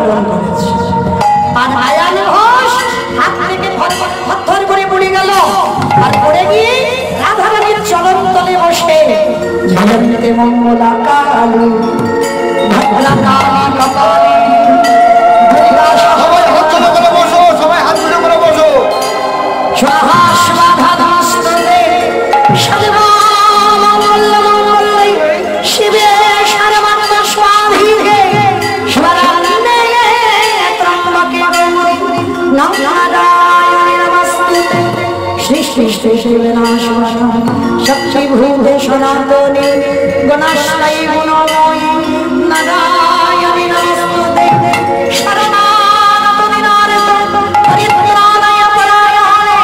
ধারণ করেছে। আর আয়ান ঘোষ হাত থেকে থরথর করে পড়ে গেল, আর পড়ে গিয়ে রাধারানীর চরণ তলে বসে জয়ন্তে মঙ্গলা কালী ভদ্রা কালী কপালী দুর্গা সবাই হাত জোড় করে বসো, সবাই হাত জোড় করে বসো। স্বাহা স্বাধা নমস্তে সর্বা মঙ্গল মঙ্গলে শিবে সর্বাত্ম স্বাধীনে শিবরাত্রে ত্রম্বকে গৌরী নারায়ণে নমস্তুতে সৃষ্টি সৃষ্টি বিনাশনায় শক্তি ভূতে সনাতনে গুণাশ্রয়ী গুণময়ী নারায়ণে নমস্তুতে শরণাগত নিরারত পরিত্রাণায় পরায়ণে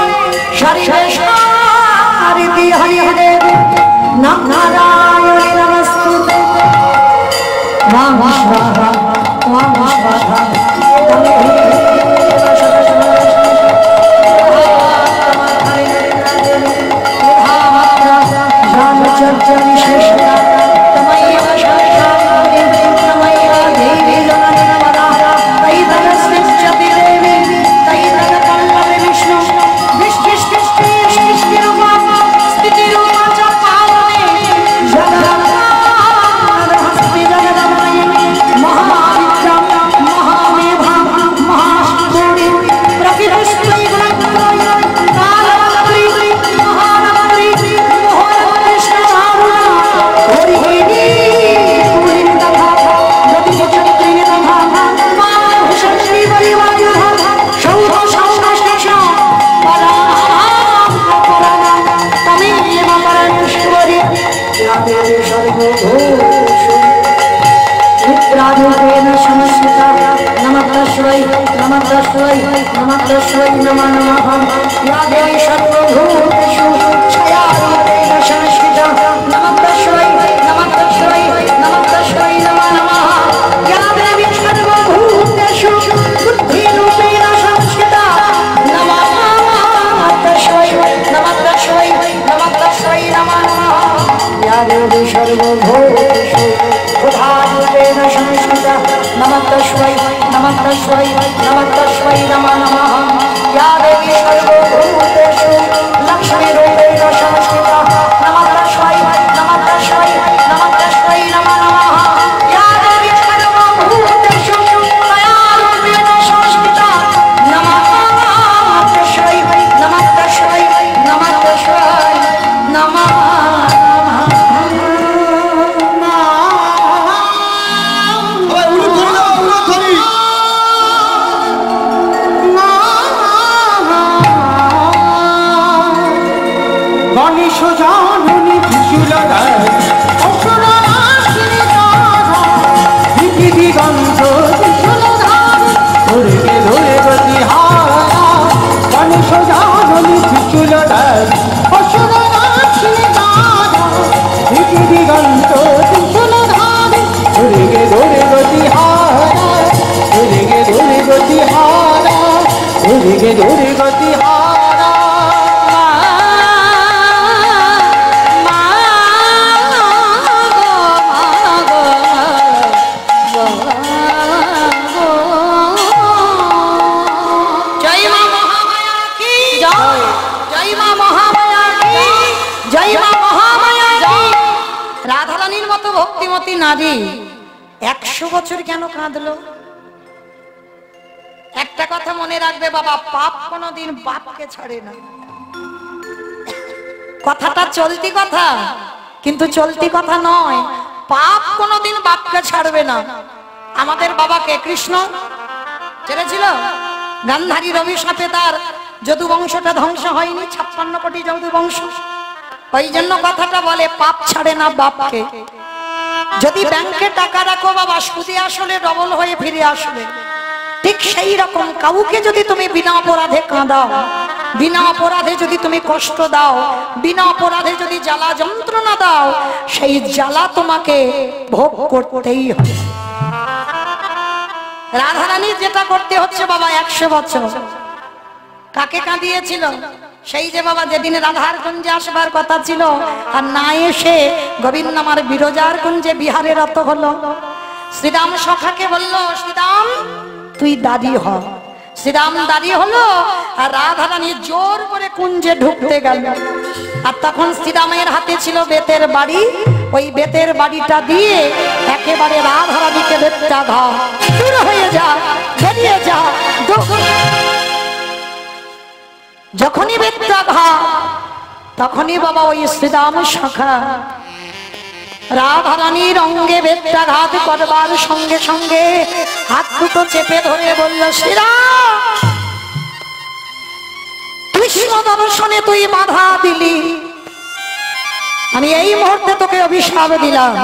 শরীরে হরি হরে নারায়ণে নমস্তুতে নমঃ শিবায় নমঃ শিবায় নারী 100 বছর কেন কাঁদলো? একটা কথা মনে রাখবে বাবা, পাপ কোনোদিন বাপকে ছাড়ে না। কথাটা চলতি কথা, কিন্তু চলতি কথা নয়। পাপ কোনোদিন বাপকে ছাড়বে না। আমাদের বাবাকে কৃষ্ণ ছেড়েছিল, গান্ধারী রবি সাপে তার যদু বংশটা ধ্বংস হয়নি, 56 কোটি যদু বংশ। ওই জন্য কথাটা বলে পাপ ছাড়ে না বাপকে। যদি ব্যাংকে টাকা রাখো বাবা, সুদে আসলে ডবল হয়ে ফিরে আসবে। ঠিক সেই রকম কাউকে যদি তুমি বিনা অপরাধে কাঁদাও, বিনা অপরাধে যদি তুমি কষ্ট দাও, বিনা অপরাধে যদি জ্বালা যন্ত্রণা দাও, সেই জ্বালা তোমাকে ভোগ করতেই হবে। রাধারানী যেটা করতে হচ্ছে বাবা 100 বছর। কাকে কাঁদিয়েছিল? সেই যে বাবা যেদিন রাধার কুঞ্জে আসবার কথা ছিল আর না এসে গোবিন্দ আমার বিরজার কুঞ্জে বিহারে রত হলো। শ্রীরাম সখাকে বলল, শ্রীরাম তুই দাঁড়িয়ে হ। শ্রীরাম দাঁড়িয়ে হলো, আর রাধারানী জোর করে কুঞ্জে ঢুকতে গেল। আর তখন শ্রীরামের হাতে ছিল বেতের বাড়ি, ওই বেতের বাড়িটা দিয়ে একেবারে রাধারানীকে বেত্রাঘাত, দূর হয়ে যা, বেরিয়ে যা। যখনই বেত্রাঘাত, তখনই বাবা ওই শ্রীরাম সখা রাধারানীর অঙ্গে বেত্রাঘাত করবার সঙ্গে সঙ্গে হাত দুটো চেপে ধরে বলল, শ্রীরাম কৃষ্ণ দর্শনে তুই বাধা দিলি, আমি এই মুহূর্তে তোকে অভিশাপ দিলাম।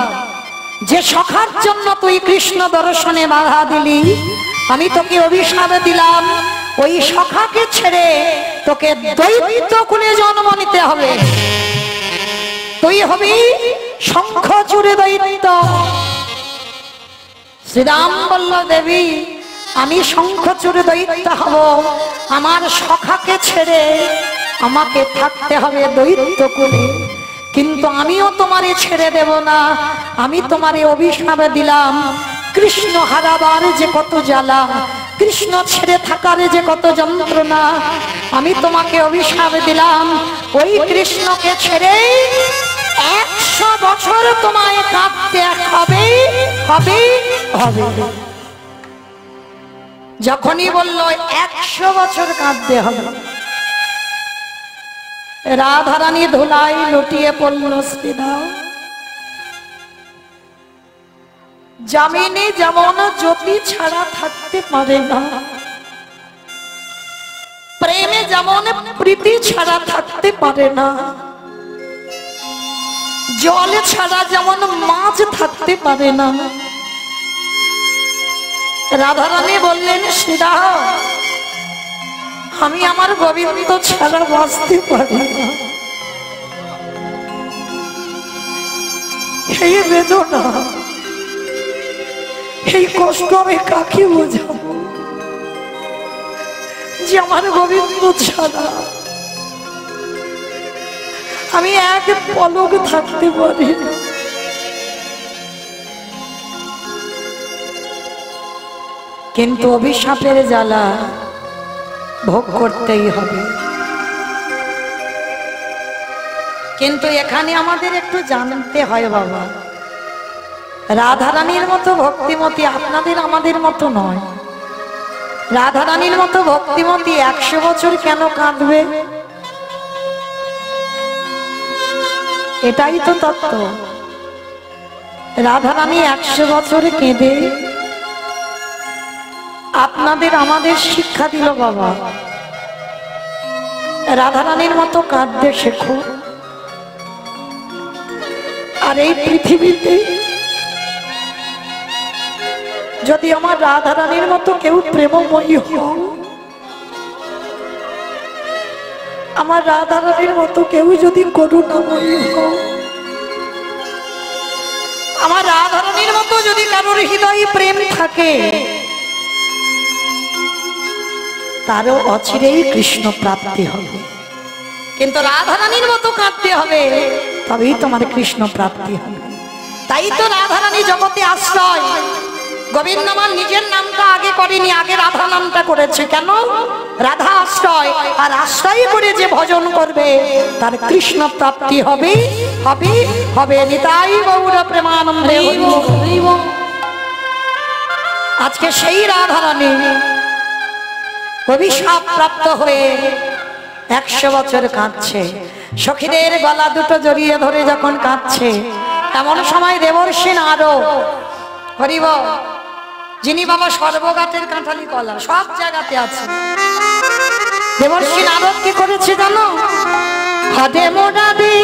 যে সখার জন্য তুই কৃষ্ণ দর্শনে বাধা দিলি, আমি তোকে অভিশাপ দিলাম, ওই সখাকে ছেড়ে তোকে দৈত্য কুলে জন্ম নিতে হবে। তুই হবি শঙ্খচূড় দৈত্য। শ্রীরাম বলল, দেবী আমি শঙ্খচূড় দৈত্য হব, আমার সখাকে ছেড়ে আমাকে থাকতে হবে দৈত্য কুলে। কিন্তু আমিও তোমারে ছেড়ে দেব না, আমি তোমারে অভিশাপ দিলাম। কৃষ্ণ হারাবার যে কত জ্বালা, কৃষ্ণ ছেড়ে থাকার যে কত যন্ত্রণা, আমি তোমাকে অভিশাপ দিলাম, ওই কৃষ্ণকে ছেড়ে 100 বছর তোমায় কাঁদতে হবে হবে হবে। যখনই বলল 100 বছর কাঁদতে হবে, রাধারানী ধুলাই লুটিয়ে পড়ল। শ্রীরাম জামিনে যেমন জ্যোতি ছাড়া থাকতে পারে না, প্রেমে যেমন প্রীতি ছাড়া থাকতে পারে না, জল ছাড়া যেমন মাছ থাকতে পারে না, রাধারানী বললেন, শ্রীরাম আমি আমার গোবিন্দ ছাড়া বাঁচতে পারি না। এই বেদনা, এই কষ্ট আমি কাকে বোঝাবো, যে আমার গোবিন্দ ছাড়া আমি এক পলক থাকতে পারি না। কিন্তু অভিশাপের জ্বালা ভোগ করতেই হবে। কিন্তু এখানে আমাদের একটু জানতে হয় বাবা, রাধারানীর মতো ভক্তিমতী আপনাদের আমাদের মতো নয়। রাধারানীর মতো ভক্তিমতী 100 বছর কেন কাঁদবে? এটাই তো তত্ত্ব। রাধারানী 100 বছরে কেঁদে আপনাদের আমাদের শিক্ষা দিল বাবা, রাধারানীর মতো কাঁদতে শেখো। আর এই পৃথিবীতে যদি আমার রাধারানীর মতো কেউ প্রেমময়ী হও, আমার রাধারানীর মতো কেউ যদি করুণাময়ী হও, আমার রাধারানীর মতো যদি কারোর হৃদয়ে প্রেম থাকে, তারও অচিরেই কৃষ্ণ প্রাপ্তি হবে। কিন্তু রাধারানীর মতো কাঁদতে হবে, তবেই তোমার কৃষ্ণ প্রাপ্তি হবে। তাই তো রাধারানী জগতে আশ্রয়। গোবিন্দ আমার নিজের নামটা আগে করেনি, আগে রাধা নামটা করেছে। কেন? রাধা আশ্রয়, আর আশ্রয় করে যে ভজন করবে তার কৃষ্ণ প্রাপ্তি হবে হবে হবে। নিতাই গৌর প্রেমানন্দে। আজকে সেই রাধারানী অভিশাপ প্রাপ্ত হয়ে 100 বছর কাঁদছে। সখীদের গলা দুটো জড়িয়ে ধরে যখন কাঁদছে, এমন সময় দেবর্ষি নারদ, হরিব, যিনি বাবা সর্বগাতের কাঁঠালি কলা, সব জায়গাতে আছে, দেবর্ষি নারদ কি করেছে জানো? হাতে মোটা দে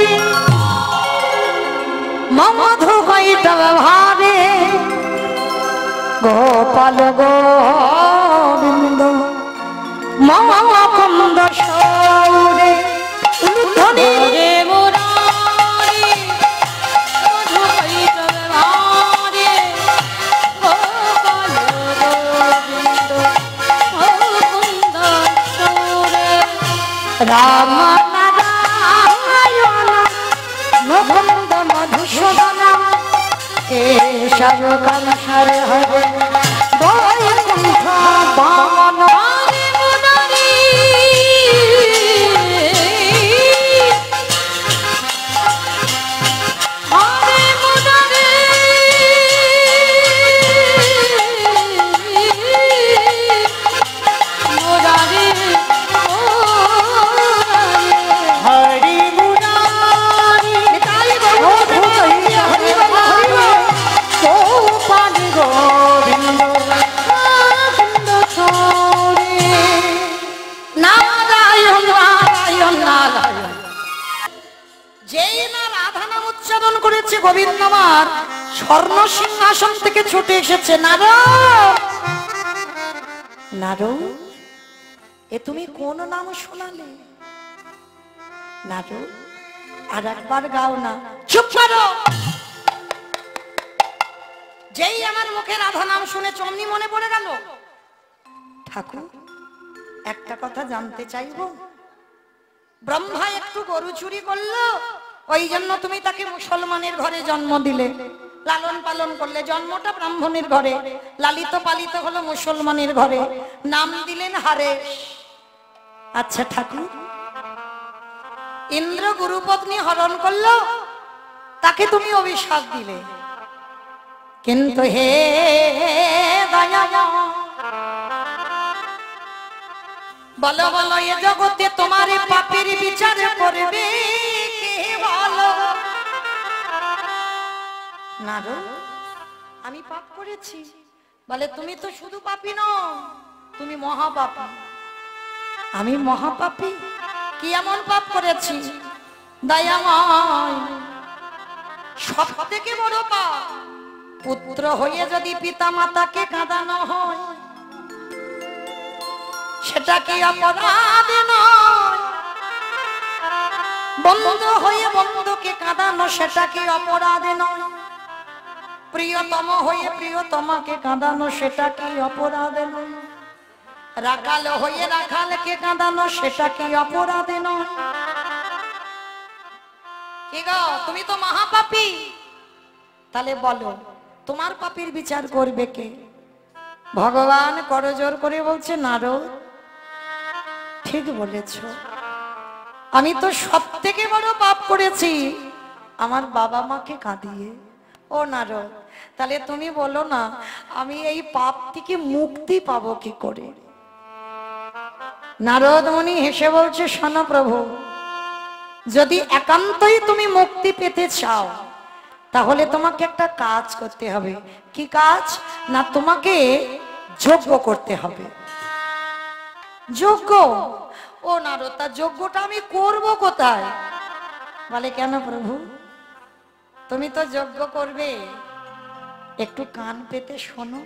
মধু কইটা ভারে গোপাল গোবিন্দ মহাকুন্দ সৌরে ধ্বনি রে মুরারি মধু কইটা ভারে গোপাল গোবিন্দ মহাকুন্দ সৌরে রাম নারায়ণ মুকুন্দ মধুসূদন কেশব সব সংসার হবে বৈকুণ্ঠ বামন গোবিন্দ আমার স্বর্ণ সিংহাসন থেকে ছুটে এসেছে। নারদ, নারদ, এ তুমি কোন নাম শোনালে? নারদ, আর একবার গাও না। চুপ করো। যেই আমার মুখে রাধা নাম শুনে অমনি মনে পড়ে গেল। ঠাকুর, একটা কথা জানতে চাইবো। ব্রহ্মা একটু গরু চুরি করলো, ওই জন্য তুমি তাকে মুসলমানের ঘরে জন্ম দিলে, লালন পালন করলে, জন্মটা ব্রাহ্মণের ঘরে, লালিত পালিত হলো মুসলমানের ঘরে, নাম দিলেন হারেশ। আচ্ছা ঠাকুর, ইন্দ্র গুরুপত্নী হরণ করলো, তাকে তুমি অভিশাপ দিলে, কিন্তু হে দয়াময়, বলো বলো এ জগতে তোমার পাপের বিচার করবে কে বলো? নারদ, আমি পাপ করেছি? বলে তুমি তো শুধু পাপী নও, তুমি মহাপাপী। আমি মহাপাপী? কি এমন পাপ করেছি? দয়াময়, সব থেকে বড় পাপ পুত্র হয়ে যদি পিতা মাতাকে কাঁদানো হয়, সেটা কি অপরাধ নয়? বন্ধু হয়ে বন্ধুকে কাঁদানো, সেটা কি অপরাধ নয়? প্রিয়তম হয়ে প্রিয়তমাকে কাঁদানো, সেটা কি অপরাধ নয়? রাখাল হয়ে রাখালকে কাঁদানো, সেটা কি অপরাধ নয়? কি গো, তুমি তো মহাপাপী। তাহলে বলো, তোমার পাপের বিচার করবে কে? ভগবান করজোর করে বলছে, নারদ, ঠিক বলেছ, আমি তো সব থেকে বড় পাপ করেছি আমার বাবা মাকে কাঁদিয়ে। ও নারদ, তাহলে তুমি বলো না, আমি এই পাপ থেকে মুক্তি পাবো কি করে? নারদ মুনি হেসে বলছে, শোনো প্রভু, যদি একান্তই তুমি মুক্তি পেতে চাও, তাহলে তোমাকে একটা কাজ করতে হবে। কি কাজ? না, তোমাকে যজ্ঞ করতে হবে। যজ্ঞ? ও নারদ, তা যজ্ঞটা আমি করব কোথায়? বলে, কেন প্রভু, তুমি তো যজ্ঞ করবে, একটু কান পেতে শোনো,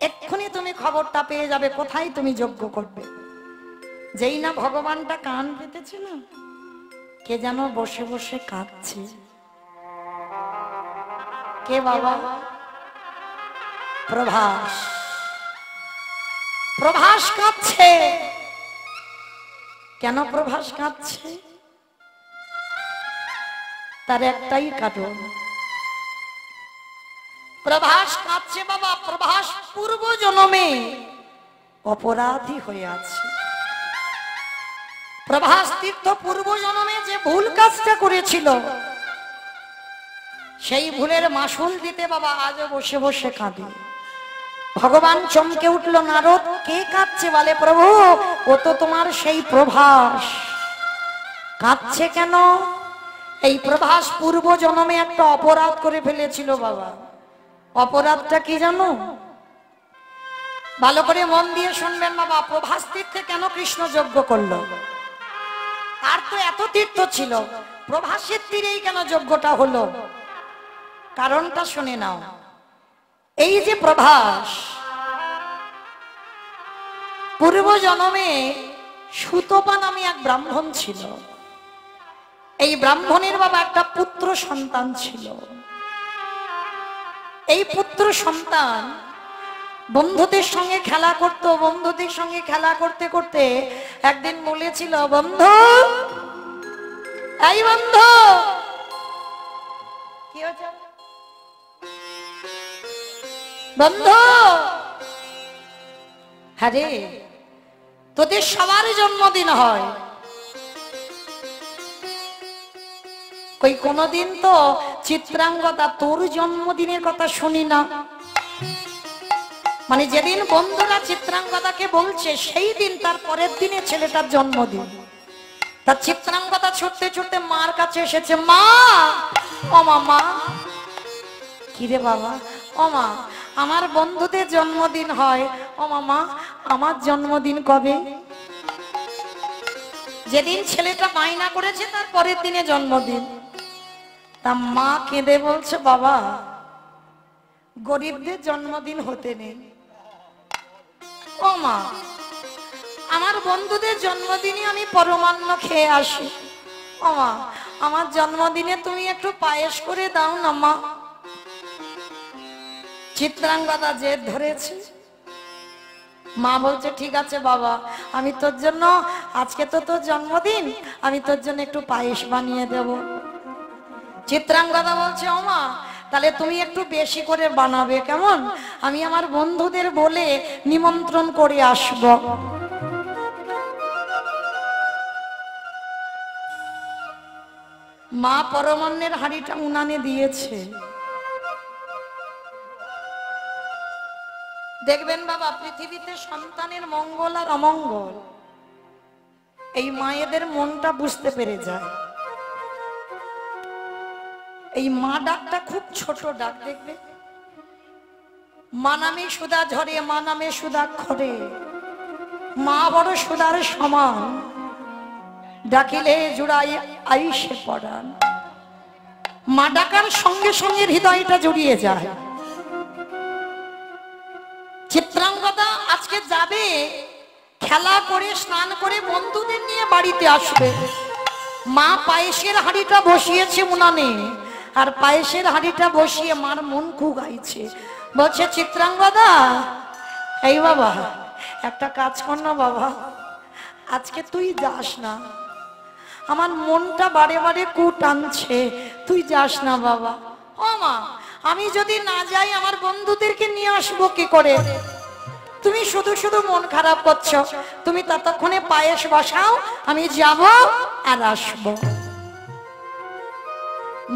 এক্ষুনি তুমি খবরটা পেয়ে যাবে কোথায় তুমি যজ্ঞ করবে। যেই না ভগবানটা কান পেতেছে না, কে যেন বসে বসে কাঁদছে। কে বাবা? প্রভাস। প্রভাস কাঁদছে। কেন প্রভাস কাঁদছে? তার একটাই কারণ। প্রভাস কাঁদছে বাবা, প্রভাস পূর্ব জন্মে অপরাধী হয়ে আছে। প্রভাস তীর্থ পূর্ব জন্মে যে ভুল কাজটা করেছিল, সেই ভুলের মাসুল দিতে বাবা আজও বসে বসে কাঁদে। ভগবান চমকে উঠল, নারদ কে কাঁদছে? বলে, প্রভু ও তো তোমার সেই প্রভাস। কাঁদছে কেন? এই প্রভাস পূর্ব জন্মে একটা অপরাধ করে ফেলেছিল বাবা। অপরাধটা কি জানো? ভালো করে মন দিয়ে শুনবেন বাবা। প্রভাস তীর্থে কেন কৃষ্ণ যজ্ঞ করলো? আর তো এত তীর্থ ছিল, প্রভাসের তীরেই কেন যজ্ঞটা হলো? কারণটা শুনে নাও। এই যে প্রভাস পূর্ব জন্মে সুতপা নামে এক ব্রাহ্মণ ছিল। এই ব্রাহ্মণের বাবা একটা পুত্র সন্তান ছিল। এই পুত্র সন্তান বন্ধুদের সঙ্গে খেলা করত। বন্ধুদের সঙ্গে খেলা করতে করতে একদিন বলেছিল, বন্ধু, এই বন্ধু, কি হয়েছে? বন্ধু, হ্যাঁ রে, তোদের সবারই জন্মদিন হয়, কই কোনদিন তো চিত্রাঙ্গদা তোর জন্মদিনের কথা শুনি না। মানে যেদিন বন্ধুরা চিত্রাঙ্গদাকে বলছে সেই দিন তার পরের দিনে ছেলেটার জন্মদিন। তার চিত্রাঙ্গদা ছুটতে ছুটতে মার কাছে এসেছে, মা, ও মা, কিরে বাবা, ও মা, আমার বন্ধুদের জন্মদিন হয়, ও মা, আমার জন্মদিন কবে? যেদিন ছেলেটা বায়না করেছে তার পরের দিনে জন্মদিন। তা মা কেঁদে বলছে, বাবা, গরিবদের জন্মদিন হতে নেই। ও মা, আমার বন্ধুদের জন্মদিনে আমি পরমান্ন খেয়ে আসি, ও মা, আমার জন্মদিনে তুমি একটু পায়েস করে দাও না মা। চিত্রাঙ্গদা জেদ ধরেছে। মা বলছে, ঠিক আছে বাবা, আমি তোর জন্য, আজকে তো তোর জন্মদিন, আমি তোর জন্য একটু পায়েস বানিয়ে দেব। চিত্রাঙ্গদা বলছে, ও মা, তাহলে তুমি একটু বেশি করে বানাবে, কেমন? আমি আমার বন্ধুদের বলে নিমন্ত্রণ করে আসব। মা পরমান্নের হাঁড়িটা উনানে দিয়েছে। দেখবেন বাবা, পৃথিবীতে সন্তানের মঙ্গল আর অমঙ্গল এই মায়েদের মনটা বুঝতে পেরে যায়। এই মা ডাকটা খুব ছোট ডাক, দেখবে, মা নামে সুধা ঝরে, মা নামে সুধা খরে, মা বড় সুধার সমান, ডাকিলে জুড়াই আইসে পড়ান। মা ডাকার সঙ্গে সঙ্গে হৃদয়টা জুড়িয়ে যায়। চিত্রাঙ্গদা আজকে যাবে, খেলা করে স্নান করে বন্ধুদের নিয়ে বাড়িতে আসবে। মা পায়েসের হাঁড়িটা বসিয়েছে উনানে, আর পায়েসের হাঁড়িটা বসিয়ে মার মন কুগাইছে। বলছে, চিত্রাঙ্গদা, এই বাবা, একটা কাজ কর না বাবা, আজকে তুই যাস না, আমার মনটা বারে বারে কু টানছে, তুই যাস না বাবা। ও মা, আমি যদি না যাই আমার বন্ধুদেরকে নিয়ে আসবো কি করে? তুমি শুধু শুধু মন খারাপ করছো, তুমি ততক্ষণে পায়েস বসাও, আমি যাব আর আসবো।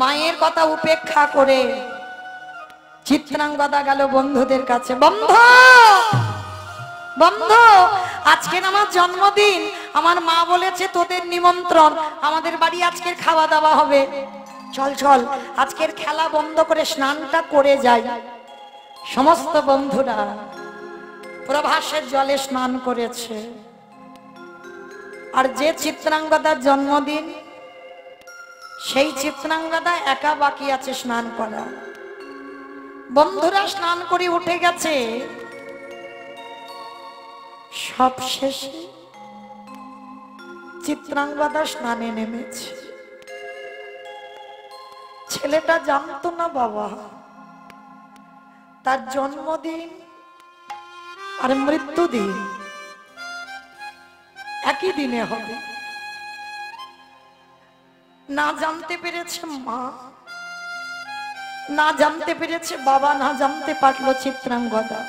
মায়ের কথা উপেক্ষা করে চিত্রাঙ্গদা গেল বন্ধুদের কাছে। বন্ধু, বন্ধু, আজকে আমার জন্মদিন, আমার মা বলেছে তোদের নিমন্ত্রণ, আমাদের বাড়ি আজকের খাওয়া দাওয়া হবে, চল চল, আজকের খেলা বন্ধ করে স্নানটা করে যাই। সমস্ত বন্ধুরা প্রভাসের জলে স্নান করেছে। আর যে চিত্রাঙ্গদার জন্মদিন, সেই চিত্রাঙ্গদা একা বাকি আছে স্নান করা। বন্ধুরা স্নান করে উঠে গেছে, সব শেষে চিত্রাঙ্গদা স্নানে নেমেছে। ছেলেটা জানতো না বাবা, তার জন্মদিন আর মৃত্যুদিন একই দিনে হবে। না জানতে পেরেছে মা, না জানতে পেরেছে বাবা, না জানতে পারলো চিত্রাঙ্গদা।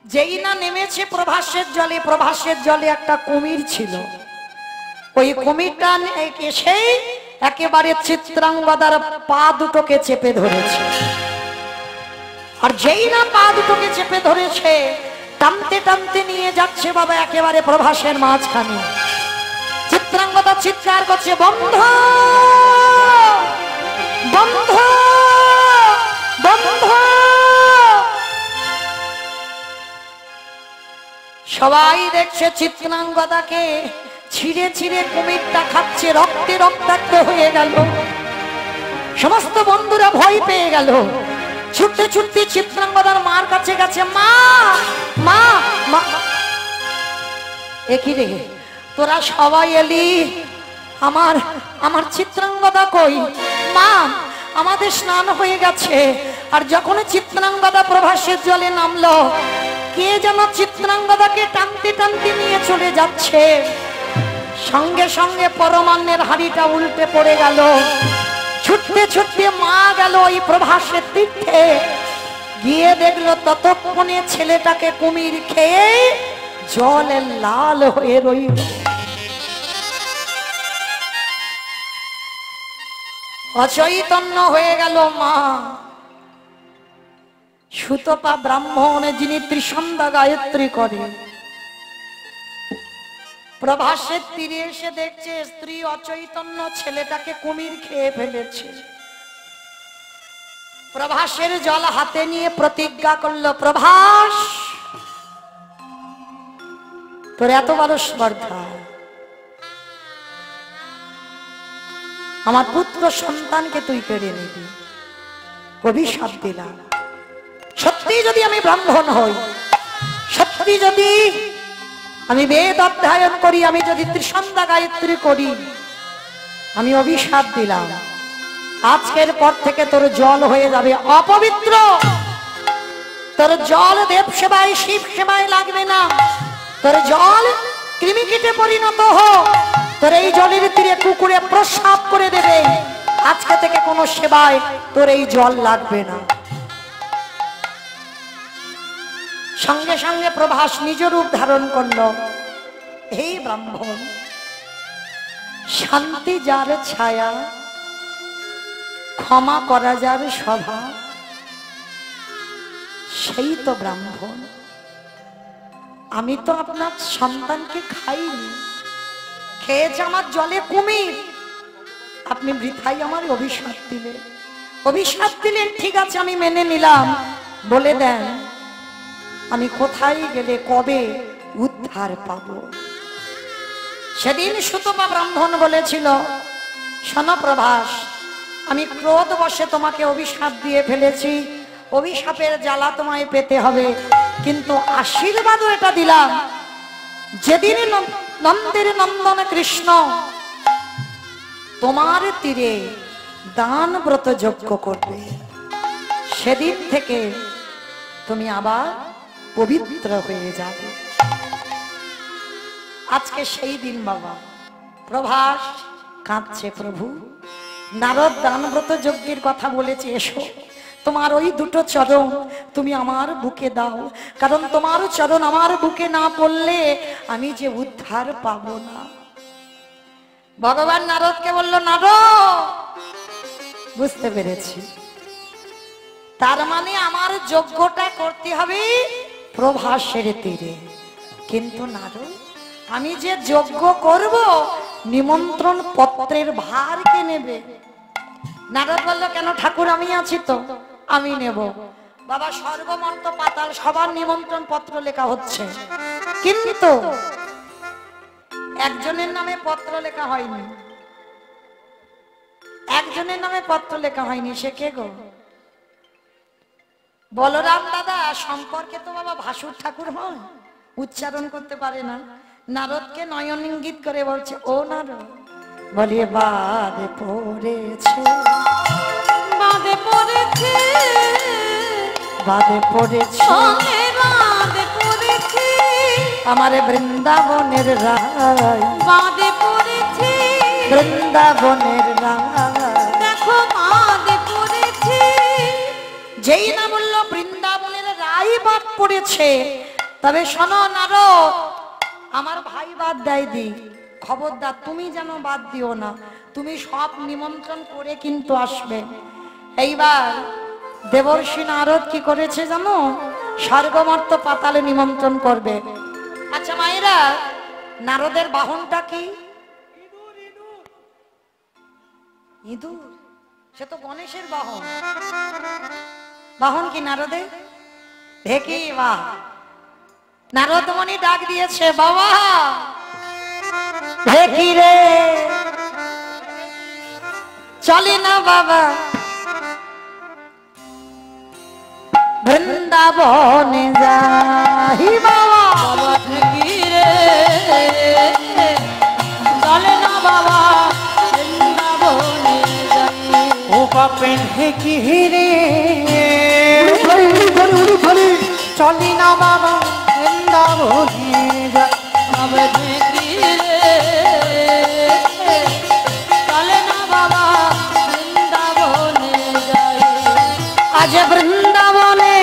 যেই না নেমেছে প্রভাসের জলে, প্রভাসের জলে একটা কুমির ছিল, ওই কুমিরটা এসেই একেবারে চিত্রাঙ্গদার পা দুটোকে চেপে ধরেছে। আর যেই না পা দুটোকে চেপে ধরেছে, টানতে টানতে নিয়ে যাচ্ছে বাবা একেবারে প্রভাসের মাঝখানে। চিত্রাঙ্গদা চিৎকার করছে, বন্ধু, বন্ধু, বন্ধু। সবাই দেখছে চিত্রাঙ্গদাকে ছিঁড়ে ছিঁড়ে কুমিরটা খাচ্ছে, রক্তে রক্তাক্ত হয়ে গেল। সমস্ত বন্ধুরা ভয় পেয়ে গেল, ছুটতে ছুটতে চিত্রাঙ্গদার মার কাছে গেছে। মা, মা, মা, একই রে, তোরা সবাই এলি, আমার আমার চিত্রাঙ্গদা কই? মা, আমাদের স্নান হয়ে গেছে। আর যখন চিত্রাঙ্গদা প্রভাসের জলে নামলো, কে যেন চিত্রাঙ্গদাকে টানতে টানতে নিয়ে চলে যাচ্ছে। সঙ্গে সঙ্গে পরমান্নের হাঁড়িটা উল্টে পড়ে গেল। ছুটতে ছুটতে মা গেল ওই প্রভাসের তীর্থে, গিয়ে দেখলো ততক্ষণে ছেলেটাকে কুমির খেয়ে জলে লাল হয়ে রইল। অচৈতন্য হয়ে গেল মা। সুতপা ব্রাহ্মণ যিনি ত্রিসন্ধ্যা গায়ত্রী করে, প্রভাসের তীরে এসে দেখছে স্ত্রী অচৈতন্য ছেলেটাকে কুমির খেয়ে ফেলেছে। প্রভাসের জল হাতে নিয়ে প্রতিজ্ঞা করলো, প্রভাস তোর এত বড় স্পর্ধা, আমার পুত্র সন্তানকে তুই কেড়ে নিবি, অভিশাপ দিলাম। সত্যি যদি আমি ব্রাহ্মণ হই, সত্যি যদি আমি বেদ অধ্যয়ন করি, আমি যদি ত্রিসন্ধ্যা গায়ত্রী করি, আমি অভিশাপ দিলাম আজকের পর থেকে তোর জল হয়ে যাবে অপবিত্র। তোর জল দেব সেবায় শিব সেবায় লাগবে না, তোর জল কৃমিকীটে পরিণত হোক, তোর এই জলের তীরে কুকুরে প্রস্রাব করে দেবে। আজকে থেকে কোনো সেবায় তোর এই জল লাগবে না। সঙ্গে সঙ্গে প্রভাস নিজ রূপ ধারণ করল। হে ব্রাহ্মণ, শান্তি যার ছায়া, ক্ষমা করা যার স্বভাব, সেই তো ব্রাহ্মণ। আমি তো আপনার সন্তানকে খাইনি, খেয়েছে আমার জলে কুমির, আপনি বৃথাই আমার অভিশাপ দিলেন। অভিশাপ দিলেন ঠিক আছে, আমি মেনে নিলাম। বলে দেন আমি কোথায় গেলে কবে উদ্ধার পাব? সেদিন সুতপা ব্রাহ্মণ বলেছিল, শোনো প্রভাস, আমি ক্রোধ বশে তোমাকে অভিশাপ দিয়ে ফেলেছি, অভিশাপের জ্বালা তোমায় পেতে হবে, কিন্তু আশীর্বাদও এটা দিলাম, যেদিন নন্দের নন্দন কৃষ্ণ তোমার তীরে দান ব্রত যজ্ঞ করবে, সেদিন থেকে তুমি আবার পবিত্র হয়ে যাবে। আজকে সেই দিন বাবা। প্রভাস কাঁদছে, প্রভু নারদ দানব্রত যজ্ঞের কথা বলেছে, এসো তোমার ওই দুটো চরণ তুমি আমার বুকে দাও, কারণ তোমার চরণ আমার বুকে না পড়লে আমি যে উদ্ধার পাবো না। ভগবান নারদকে বলল, নারদ বুঝতে পেরেছি, তার মানে আমার যজ্ঞটা করতে হবে প্রভাসের তীরে। কিন্তু নারদ, আমি যে যজ্ঞ করব নিমন্ত্রণ পত্রের ভার কে নেবে? নারদ বলল, কেন ঠাকুর আমি আছি তো, আমি নেব। বাবা স্বর্গমন্ত পাতাল সবার নিমন্ত্রণ পত্র লেখা হচ্ছে, কিন্তু একজনের নামে পত্র লেখা হয়নি। একজনের নামে পত্র লেখা হয়নি, সে কে গো? বলরাম দাদা সম্পর্কে তো বাবা ভাসুর ঠাকুর হয়, উচ্চারণ করতে পারে না। নারদকে নয়ন ইঙ্গিত করে বলছে, ও নারদ, বলিয়ে বাদে পড়েছে, বাদে পড়েছে, বাদে পড়েছে, বাদে পড়েছে, আমার বৃন্দাবনের রায়, বাদে পড়েছে, বৃন্দাবনের রায়, দেখো বাদে পড়েছে। যেই না বললো বৃন্দাবনের রায় বাদ পড়েছে, তবে শোনো নারদ, আমার ভাই বাদ দেয় দি, খবরদার তুমি যেন বাদ দিও না, তুমি সব নিমন্ত্রণ করে কিন্তু আসবে। এইবার দেবর্ষি নারদ কি করেছে জানো? স্বর্গমর্ত পাতালে নিমন্ত্রণ করবে। আচ্ছা মায়েরা, নারদের বাহনটা কি? ইঁদুর? সে তো গণেশের বাহন। বাহন কি নারদে? ঢেকি। বাহ, নারদমণি ডাক দিয়েছে, বাবা ঢেকি রে, চলে না বাবা বৃন্দাবনে যাই। বাবা বাবা ঢেকি রে, চলে না বাবা বৃন্দাবনে যাই। ও বাপে ঢেকি রে, চলি না বাবা বৃন্দাবনে যাই। বাবা ঢেকি রে, চলে না বাবা বৃন্দাবনে যাই। আজ বৃন্দাবনে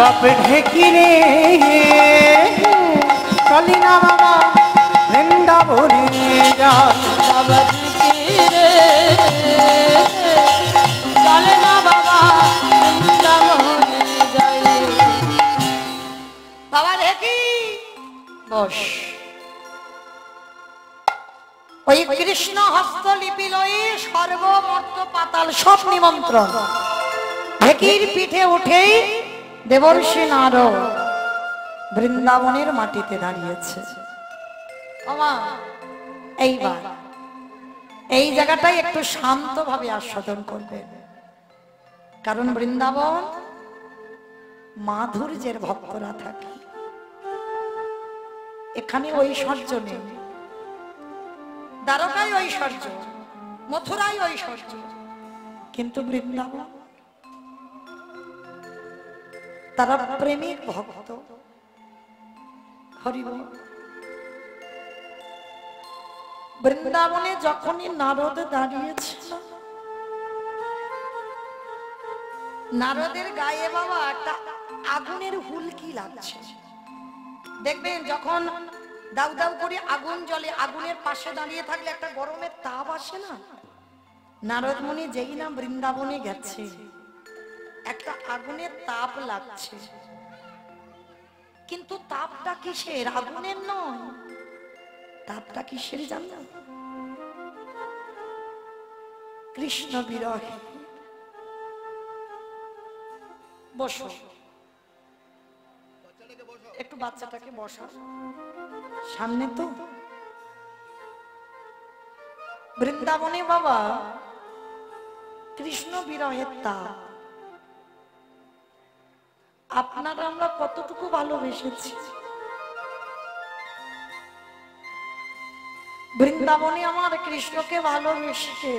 বাপ ঢেকি রে চলি না বাবা বৃন্দাবনে যাই বাবা ঢেকি রে চলে না বাবা বৃন্দাবনে যাই। বাবা ঢেকি বস। ওই কৃষ্ণ হস্তলিপি লয়ে সর্বমর্ত পাতাল সব নিমন্ত্রণ। ঢেকির পিঠে উঠেই দেবর্ষি নারদ বৃন্দাবনের মাটিতে দাঁড়িয়েছে। ওমা এইবার এই জায়গাটাই একটু শান্তভাবে আস্বাদন করবেন, কারণ বৃন্দাবন মাধুর্যের ভক্তরা থাকে। এখানে ঐশ্বর্য নেই, দ্বারকায় ঐশ্বর্য, মথুরায় ঐশ্বর্য, কিন্তু বৃন্দাবন তারা প্রেমিক ভক্ত। হরি বল। বৃন্দাবনে যখনই নারদ দাঁড়িয়েছে, নারদের গায়ে বাবা একটা আগুনের হুলকি লাগছে। দেখবেন যখন দাউ দাউ করে আগুন জ্বলে, আগুনের পাশে দাঁড়িয়ে থাকলে একটা গরমের তাপ আসে না? নারদ মুনি যেই না বৃন্দাবনে গেছে, একটা আগুনের তাপ লাগছে। কিন্তু তাপটা কিসের? আগুনের নয়। তাপটা কিসের জানো? কৃষ্ণ বিরহে। বসো, একটু বাচ্চাটাকে বসা সামনে। তো বৃন্দাবনে বাবা কৃষ্ণ বিরহের তাপ। আপনারা আমরা কতটুকু ভালোবেসেছি। বৃন্দাবনে আমার কৃষ্ণকে ভালোবেসে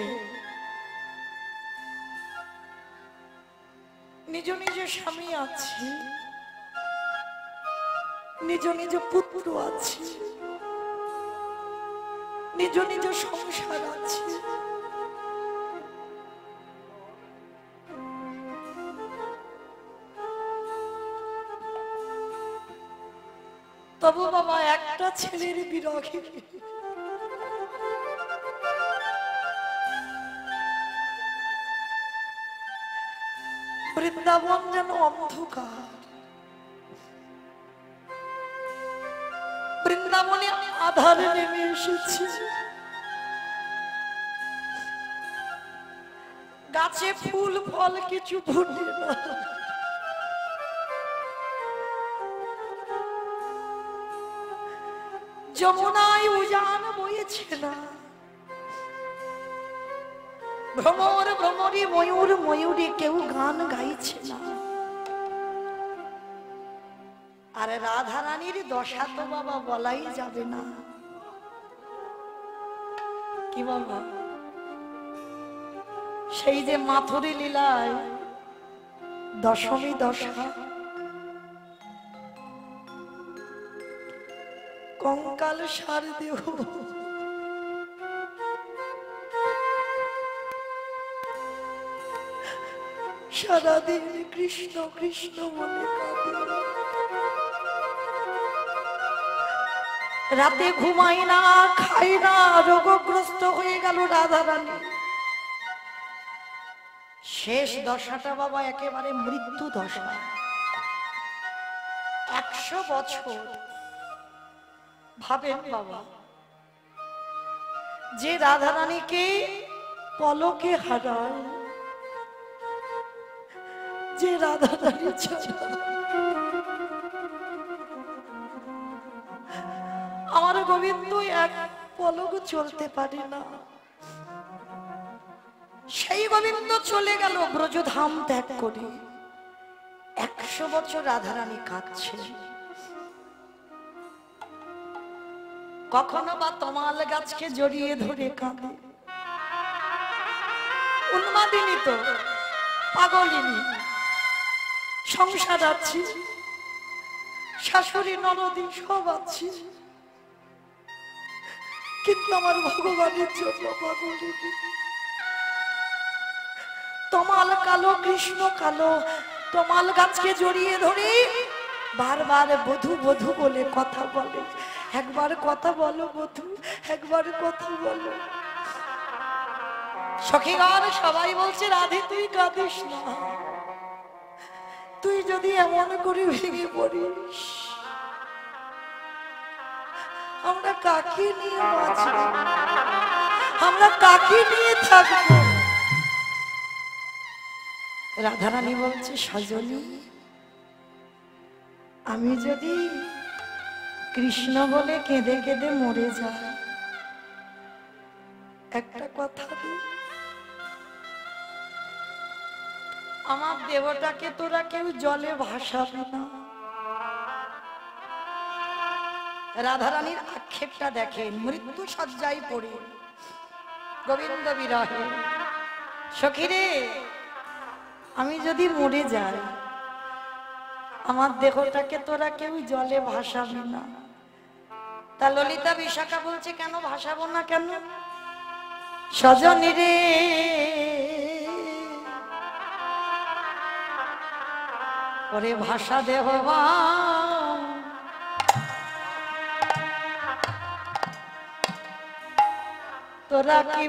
নিজ নিজ স্বামী আছে, নিজ নিজ পুত্র আছে, নিজ নিজ সংসার আছে। তবু বাবা একটা ছেলের বিরহে বৃন্দাবন যেন অন্ধকার। বৃন্দাবনে আধার নেমে এসেছে। গাছে ফুল ফল কিছু ফুটে না। যমুনায় উজান বইছে না। ভ্রমর ভ্রমরে ময়ূর ময়ূরে কেউ গান গাইছে না। আর রাধা রানীর দশা তো বাবা বলাই যাবে না। কি বাবা, সেই যে মাথুরী লীলায় দশমী দশা, কঙ্কাল সার দেহ, সারাদিন কৃষ্ণ কৃষ্ণ বলে কাঁদে। রাতে ঘুমাই না, খাই না, রোগগ্রস্ত হয়ে গেল রাধা রানী। শেষ দশাটা বাবা একেবারে মৃত্যু দশা। 100 বছর ভাবেন বাবা, যে রাধা রানীকে পলকে হারায়, যে রাধা রানী ছাড়া আমার গোবিন্দ এক পলক চলতে পারে না। সেই গোবিন্দ চলে গেল ব্রজধাম ত্যাগ করে। 100 বছর রাধারানী কাঁদছে। কখনো বা তমাল গাছকে জড়িয়ে ধরে কাঁদে। উন্মাদিনী তো, পাগলিনী। সংসার আছে, শাশুড়ি ননদি সব আছে, কিন্তু আমার ভগবানের জন্য পাগলিনী। তমাল কালো, কৃষ্ণ কালো, তমাল গাছকে জড়িয়ে ধরে বারবার বধূ বধূ বলে কথা বলে। একবার কথা বলো বধূ, একবার কথা বলো। সখীগণ সবাই বলছে রাধে তুই কাঁদিস না, তুই যদি এমন করে ভেঙে পড়িস আমরা কাকে নিয়ে বাঁচব, আমরা কাকে নিয়ে থাকবো। রাধারানী বলছে সজনী আমি যদি কৃষ্ণ বলে কেঁদে কেঁদে মরে যাই, একটা কথা দিই, আমার দেবতাকে তোরা কেউ জলে ভাসাবে না। রাধারানীর আক্ষেপটা দেখেন, মৃত্যু শয্যায় পড়ে গোবিন্দ বিরহে সখীরে আমি যদি মরে যাই আমার দেহটাকে তোরা কেউ জলে ভাসাবি না। তা ললিতা বিশাখা বলছে কেন ভাসাবো না কেন? সজনী রে ওরে ভাষা দেহ তোরা কি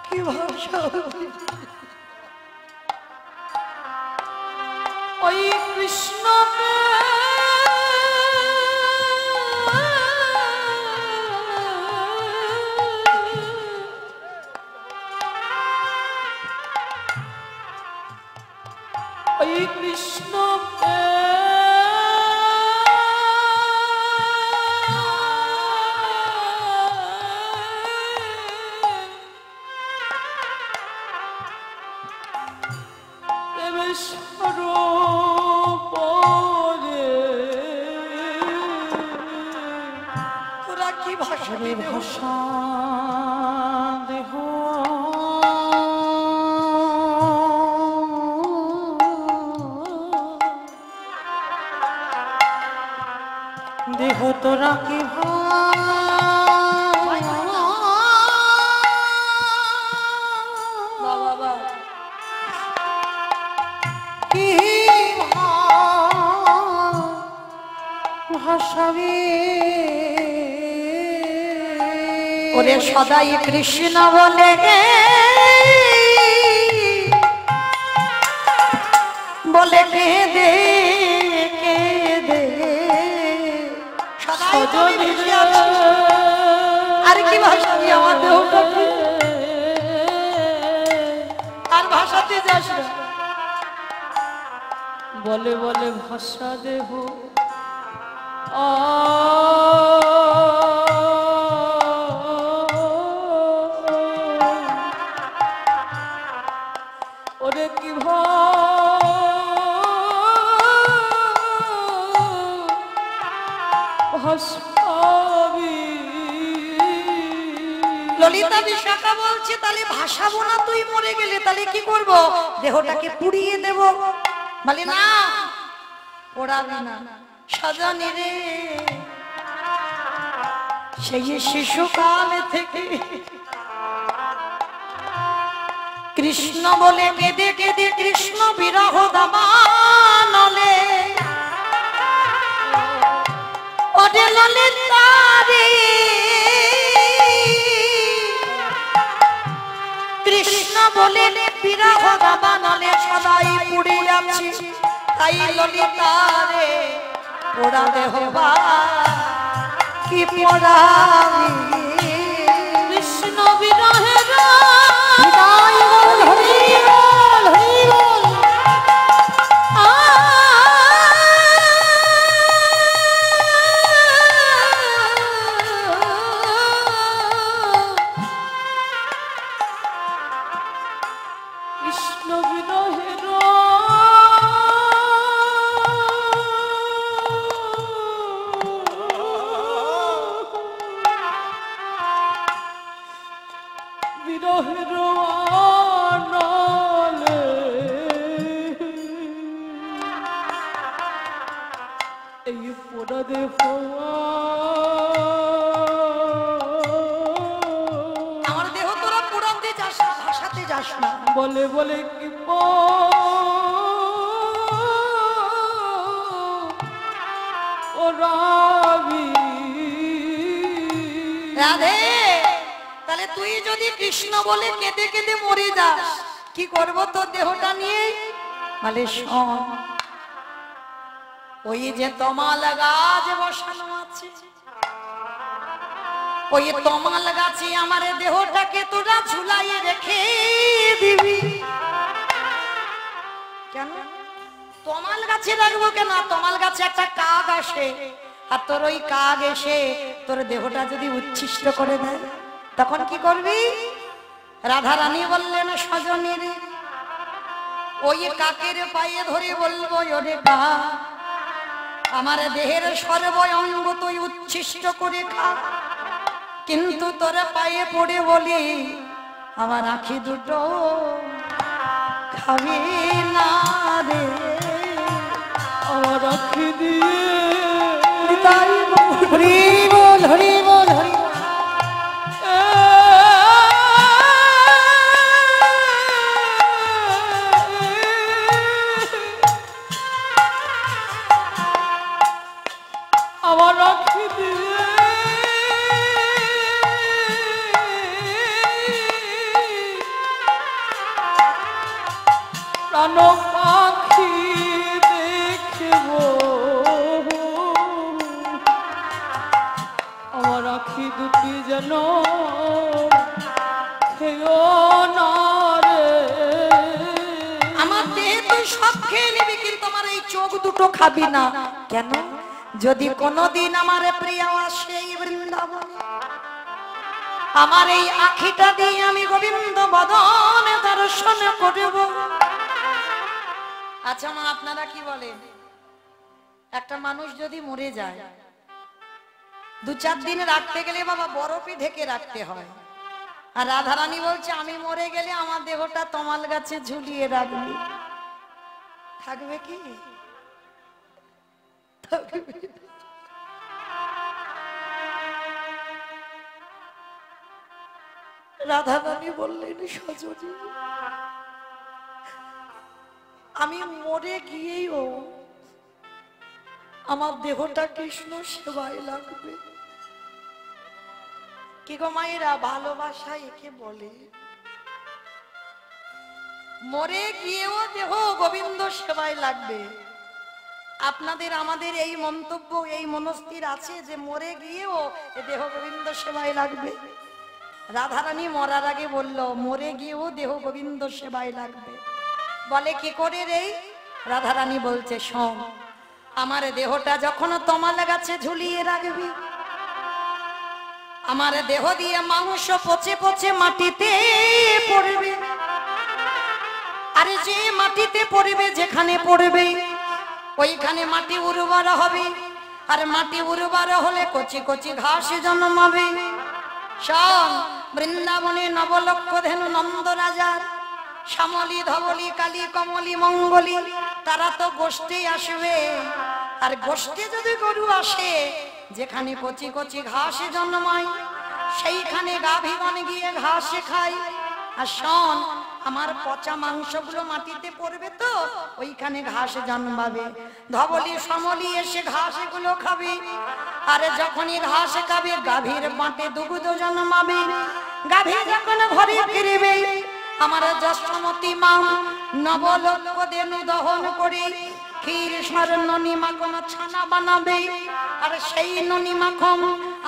কি ভাষা ওই কৃষ্ণকে ওই কৃষ্ণকে তোরা কি ভাষা ভাষা দেহ দেহ তোরা কি বাবা কি ভাষাবে ওরে সদাই কৃষ্ণ বলে বলে কেঁদে কেঁদে আর কি ভাষাবি আমার দেহটাকে আর ভাষাতে যাস না বলে বলে ভাষা দেহ ওরে কি ভাষাবি ললিতা বিশাখা বলছে তাহলে ভাষাবো না, তুই মরে গেলে তাহলে কি করব? দেহটাকে পুড়িয়ে দেব। বলে না পোড়াবি না সজনী রে, সেই শিশুকাল থেকে কৃষ্ণ বলে কেঁদে কেঁদে কৃষ্ণ বিরহ দামানলে ওরে ললিতা রে কৃষ্ণ বলে বিরহ দামানলে সদাই পুড়ে যাচ্ছি, তাই ললিতা রে পোড়া দেহ কি পোড়াবি কৃষ্ণ বিরহে কৃষ্ণ বিরহে বিরহের আনলে এই পোড়া দেহ আমার দেহ তোরা পোড়াতে যাস না। বলে বলে কি ও রাবি রাধে, তাহলে তুই যদি কৃষ্ণ বলে কেঁদে কেঁদে মরে যাস, কি করব তোর দেহটা নিয়ে? বলে শোন, ওই যে তমাল গাছ বসানো আছে, ওই তমাল গাছে আমার দেহটাকে তোরা ঝুলাইয়ে রেখে দিবি। কেন তমাল গাছে রাখবো? কেন, তমাল গাছে একটা কাক আসে, আর তোর ওই কাক এসে তোর দেহটা যদি উচ্ছিষ্ট করে দেয়, তখন কি করবি? রাধা রানী বললেন সজনীর, ওই কাকের পায়ে ধরে বলবো, ওরে কাক, আমার দেহের সর্ব অঙ্গ তুই উচ্ছিষ্ট করে খা, কিন্তু তোর পায়ে পড়ে বলি আমার আঁখি দুটো খাবি না রে। আমার আঁখি দিয়ে হরি বল হরি বল হরি বল। আমার আঁখি দিয়ে প্রাণ পাখি দেখব, আমার আঁখি দুটি যেন খেও না রে। আমার দেহে তুই সব খেয়ে নিবি, কিন্তু আমার এই চোখ দুটো খাবি না। কেন? যদি কোনদিন আমার প্রিয় আসে এই বৃন্দাবনে, আমার এই আখিটা দিয়ে আমি গোবিন্দ বদনে দর্শন করব। আচ্ছা মা, আপনারা কি বলেন? একটা মানুষ যদি মরে যায়, 2-4 দিন রাখতে গেলে বাবা বরফে ঢেকে রাখতে হয়, আর রাধারানী বলছে আমি মরে গেলে আমার দেহটা তমাল গাছে ঝুলিয়ে রাখবি। থাকবে কি? রাধারানী বললেন সজনী, আমি মরে গিয়েও আমার দেহটা কৃষ্ণ সেবায় লাগবে। কি গো মায়েরা, ভালোবাসা একে বলে। মরে গিয়েও দেহ গোবিন্দ সেবায় লাগবে। আপনাদের আমাদের এই মন্তব্য, এই মনস্থির আছে যে মরে গিয়েও দেহ গোবিন্দ সেবায় লাগবে? রাধারানী মরার আগে বলল মরে গিয়েও দেহ গোবিন্দ সেবায় লাগবে। বলে কি করে রে? রাধারানী বলছে শোন, আমার দেহটা যখন তমাল গাছে ঝুলিয়ে রাখবি, আমার দেহ দিয়ে মাংস পচে পচে মাটিতে পড়বে, আরে যে মাটিতে পড়বে, যেখানে পড়বে ওইখানে মাটি উর্বর হবে, আর মাটি উর্বর হলে কচি কচি ঘাস জন্মাবে। শোন, বৃন্দাবনে নবলক্ষ ধেনু নন্দ রাজার শ্যামলী ধবলী কালী কমলী মঙ্গলী, তারা তো গোষ্ঠী আসবে, আর গোষ্ঠী যদি গরু আসে, যেখানে কচি কচি ঘাস জন্মায় সেইখানে গাভীগণ গিয়ে ঘাস খায়। আর শোন, আমার পচা মাংসগুলো মাটিতে পড়বে, তো ওইখানে ঘাস জন্মাবে। ধবলী শ্যামলী এসে ঘাসগুলো খাবে, আরে যখনই ঘাস খাবে গাভীর বাঁটে দুগ্ধ জন্মাবে। গাভী যখন ঘরে ফিরবে, আমার যশোমতী মা নবলক্ষ ধেনু দহন করে ক্ষীর স্বর্ণ নিমাখন ছানা বানাবে, আর সেই ননি মাখন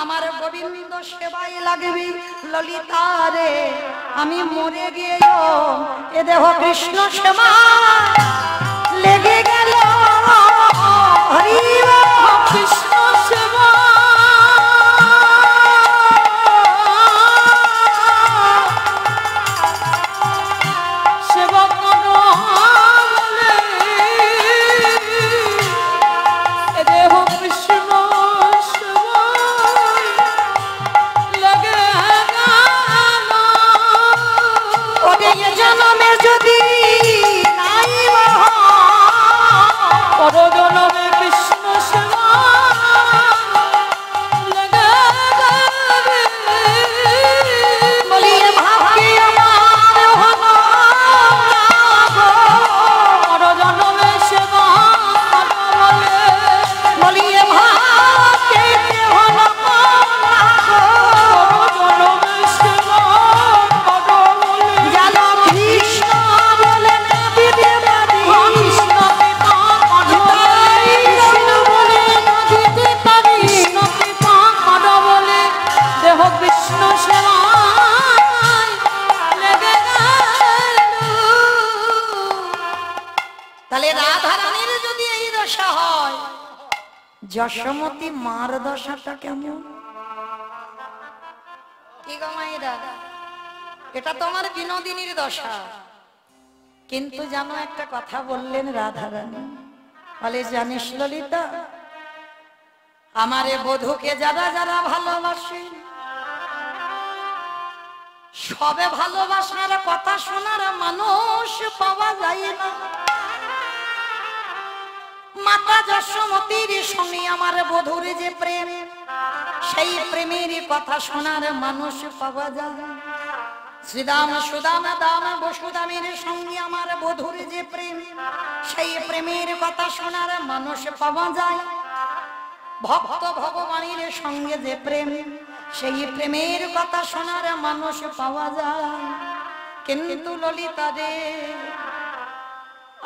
আমার গোবিন্দ সেবায় লাগবে। ললিতা রে, আমি মরে গিয়েও এ দেহ কৃষ্ণ সেবা লেগে গেল। হরি কৃষ্ণ সেবা সেবা করো বলে এ দেহ কৃষ্ণ সেবায় লাগে গেল। ওরে জনমে যদি নাই পরজনমে কৃষ্ণ সেবা লাগে বলি ভাবি আমার হলো দশা হয়, যশোমতী মার দশাটা কেমন? কি গো মায়েরা, এটা তোমার বিনোদিনীর দশা। কিন্তু জানো একটা কথা বললেন রাধারানী, বলে জানিস ললিতা, আমারে বধূকে যারা যারা ভালোবাসে, সবে ভালোবাসার কথা শোনার মানুষ পাওয়া যায় না। মাতা যশোমতীর সঙ্গে আমার বধূর যে প্রেম, সেই প্রেমের কথা শোনার মানুষ পাওয়া যায়। শ্রীদাম সুদাম দাম বসুদামের সঙ্গে আমার বধূর যে প্রেম, সেই প্রেমের কথা শোনার মানুষ পাওয়া যায়। ভক্ত ভগবানের সঙ্গে যে প্রেম, সেই প্রেমের কথা শোনার মানুষ পাওয়া যায়। কিন্তু ললিতা রে,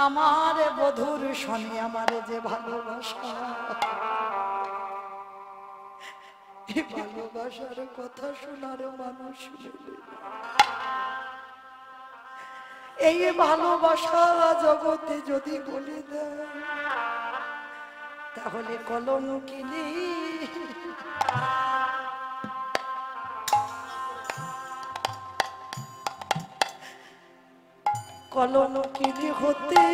আমার বধূর শোনে আমার যে ভালোবাসা, ভালোবাসার কথা শোনার মানুষ মেলে না। এই ভালোবাসা জগতে যদি বলে দেয়, তাহলে কলঙ্কিনী কলঙ্কিনী হতে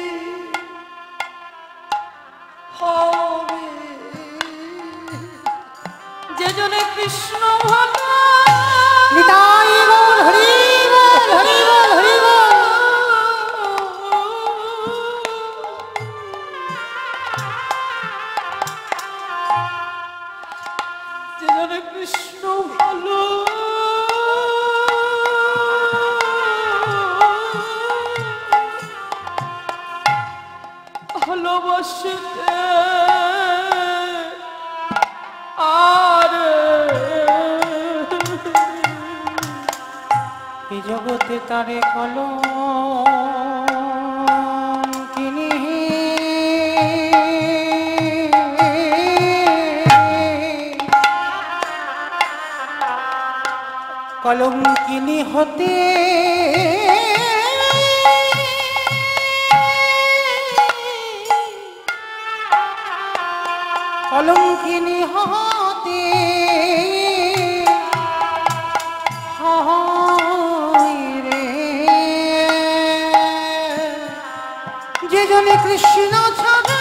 হবে। যে জনে কৃষ্ণ ভালো, নিতাই বল হরি বল হরি বল হরি বল। যে জনে কৃষ্ণ ভালো, ভালোবাসতে আর এই জগতে তারে কলঙ্কিনী কলঙ্কিনী হতে কলঙ্কিনী হতে হয় রে। যে জনে কৃষ্ণ ছাড়া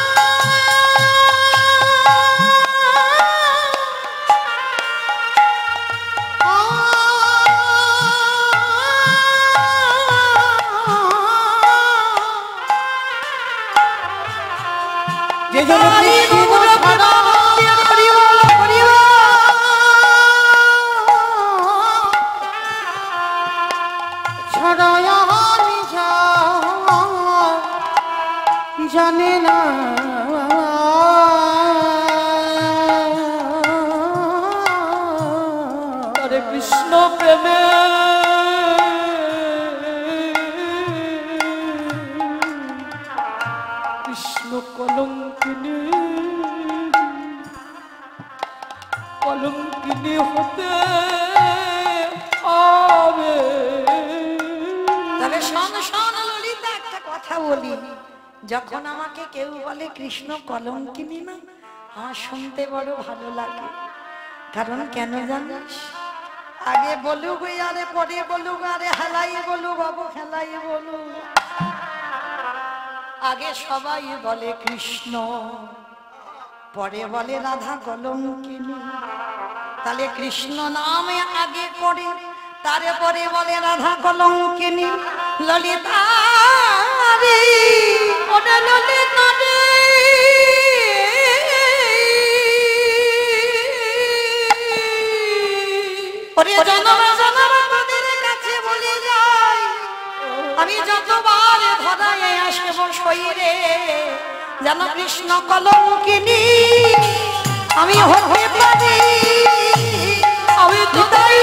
যে জনে কৃষ্ণ ছাড়া জানে না, হরে কৃষ্ণ প্রেমে কৃষ্ণ কলঙ্কিনী, কলঙ্কিনী হতে হবে। তবে শোন শোন ললিতা, একটা কথা বলি, যখন আমাকে কেউ বলে কৃষ্ণ কলঙ্কিনী না, আমার শুনতে বড় ভালো লাগে। কারণ কেন জানিস, আগে বলুক আরে পরে বলুক, আরে হেলাই বলুক অবহেলাই বলুক, আগে সবাই বলে কৃষ্ণ, পরে বলে রাধা কলঙ্কিনী। তাহলে কৃষ্ণ নামে আগে করে, তারপরে বলে রাধা কলঙ্কিনী। ললিতা রে, ওরে ললিতা রে, ওরে জনম জনম তোদের কাছে বলে যাই, আমি যতবার ধরায় আসব শরীরে, যেন কৃষ্ণ কলঙ্কিনী আমি হতে পারি। আমি তো তাই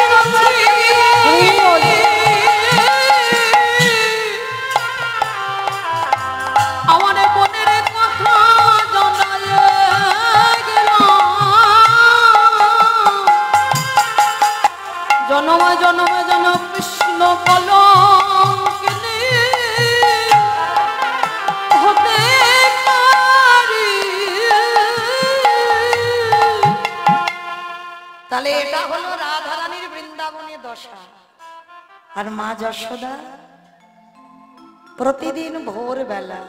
আমার মনের কথা জানায় গেল, জনমে জনমে যেন কৃষ্ণ কলঙ্কিনী হতে পারি। তাহলে এটা হলো রাধারানীর বৃন্দাবনে দশা। আর মা যশোদা প্রতিদিন ভোরবেলা,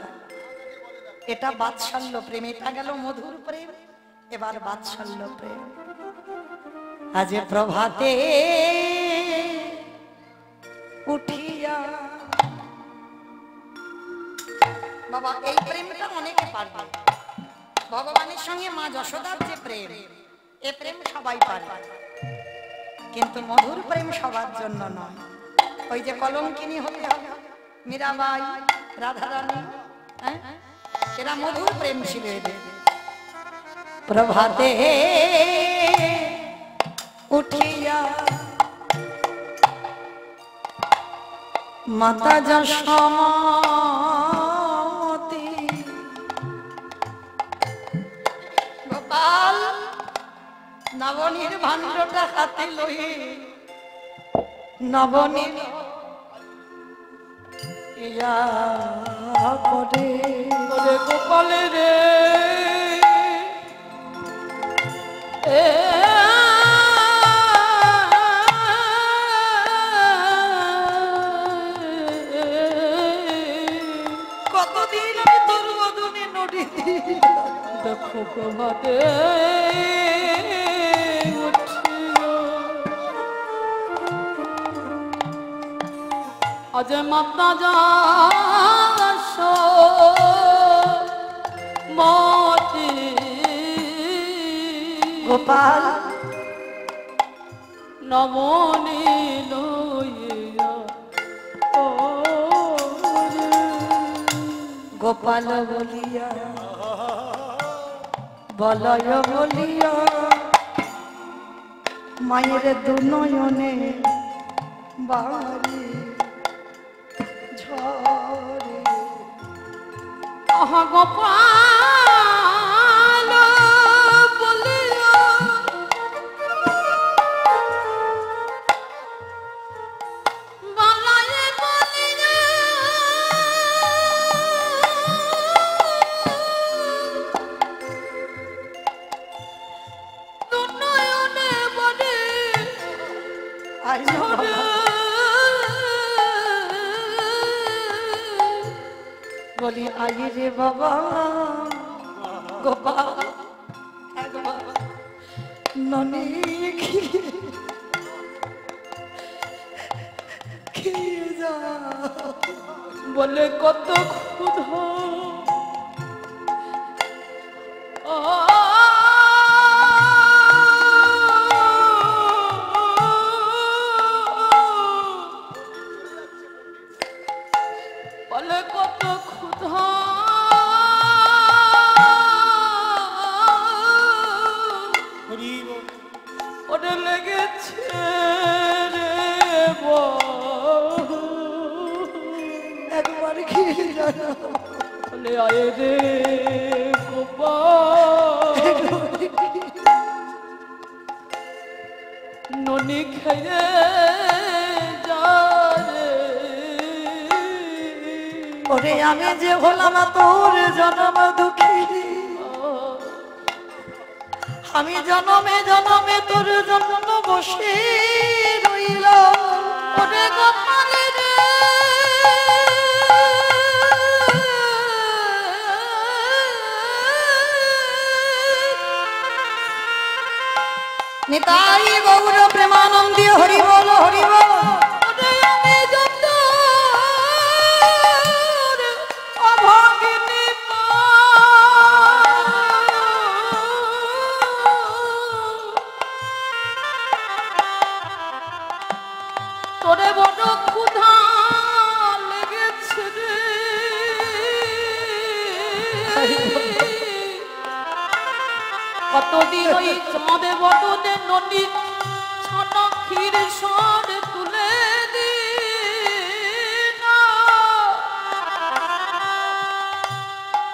এটা বাৎসল্য প্রেম, এটা গেল মধুর প্রেম, এবার বাৎসল্য প্রেম। আজ প্রভাতে উঠিয়া, বাবা এই প্রেমটা অনেকে পারবে। ভগবানের সঙ্গে মা যশোদার যে প্রেম, এ প্রেম সবাই পারবে, কিন্তু মধুর প্রেম সবার জন্য নয়। ওই যে কলঙ্কিনী হতে হবে, মীরাবাই, রাধারানী, এরা মধুর প্রেম ছিল এদের। প্রভাতে উঠিয়া মাতা যশোমতী, গোপাল নবনীর ভাণ্ডটা হাতে লই, নবনীর ইয়া করে ওরে গোপালে রে, কতদিন আমি তোর বদনে নড়ি, দেখো প্রভাতে আজ মাতা যশোমতী, গোপাল নমনী লইয়া গোপাল বলিয়া বলয় বলিয়া মায়ের দুনয়নে বাড়ি ঝরে। আহা গোপাল বলিয়া বালায়ে বলিয়া দুনয়নে বাড়ি আই ঝরে। বলি আই রে বাবা গোপাল, একবার ননি খেয়ে যা। বলে কত ক্ষুধা বলে কত ক্ষুধা ওরে লেগেছে রে একবার খেয়ে যা। বলে আয় রে গোপাল ননি খেয়ে যা রে। ওরে আমি যে হলাম তোর জন্ম দুঃখী, আমি জনমে জনমে তোর জন্য বসে রইল। ওরে গোপাল রে নিতাই গৌর প্রেমানন্দী হরি বল হরি বল। ওরে আমি যত অভাগিনী মা তোরে বড় ক্ষুধা লেগেছে রে। কতদিন ওই চাঁদে বদনে নদী ছন ক্ষীর সর তুলে দি না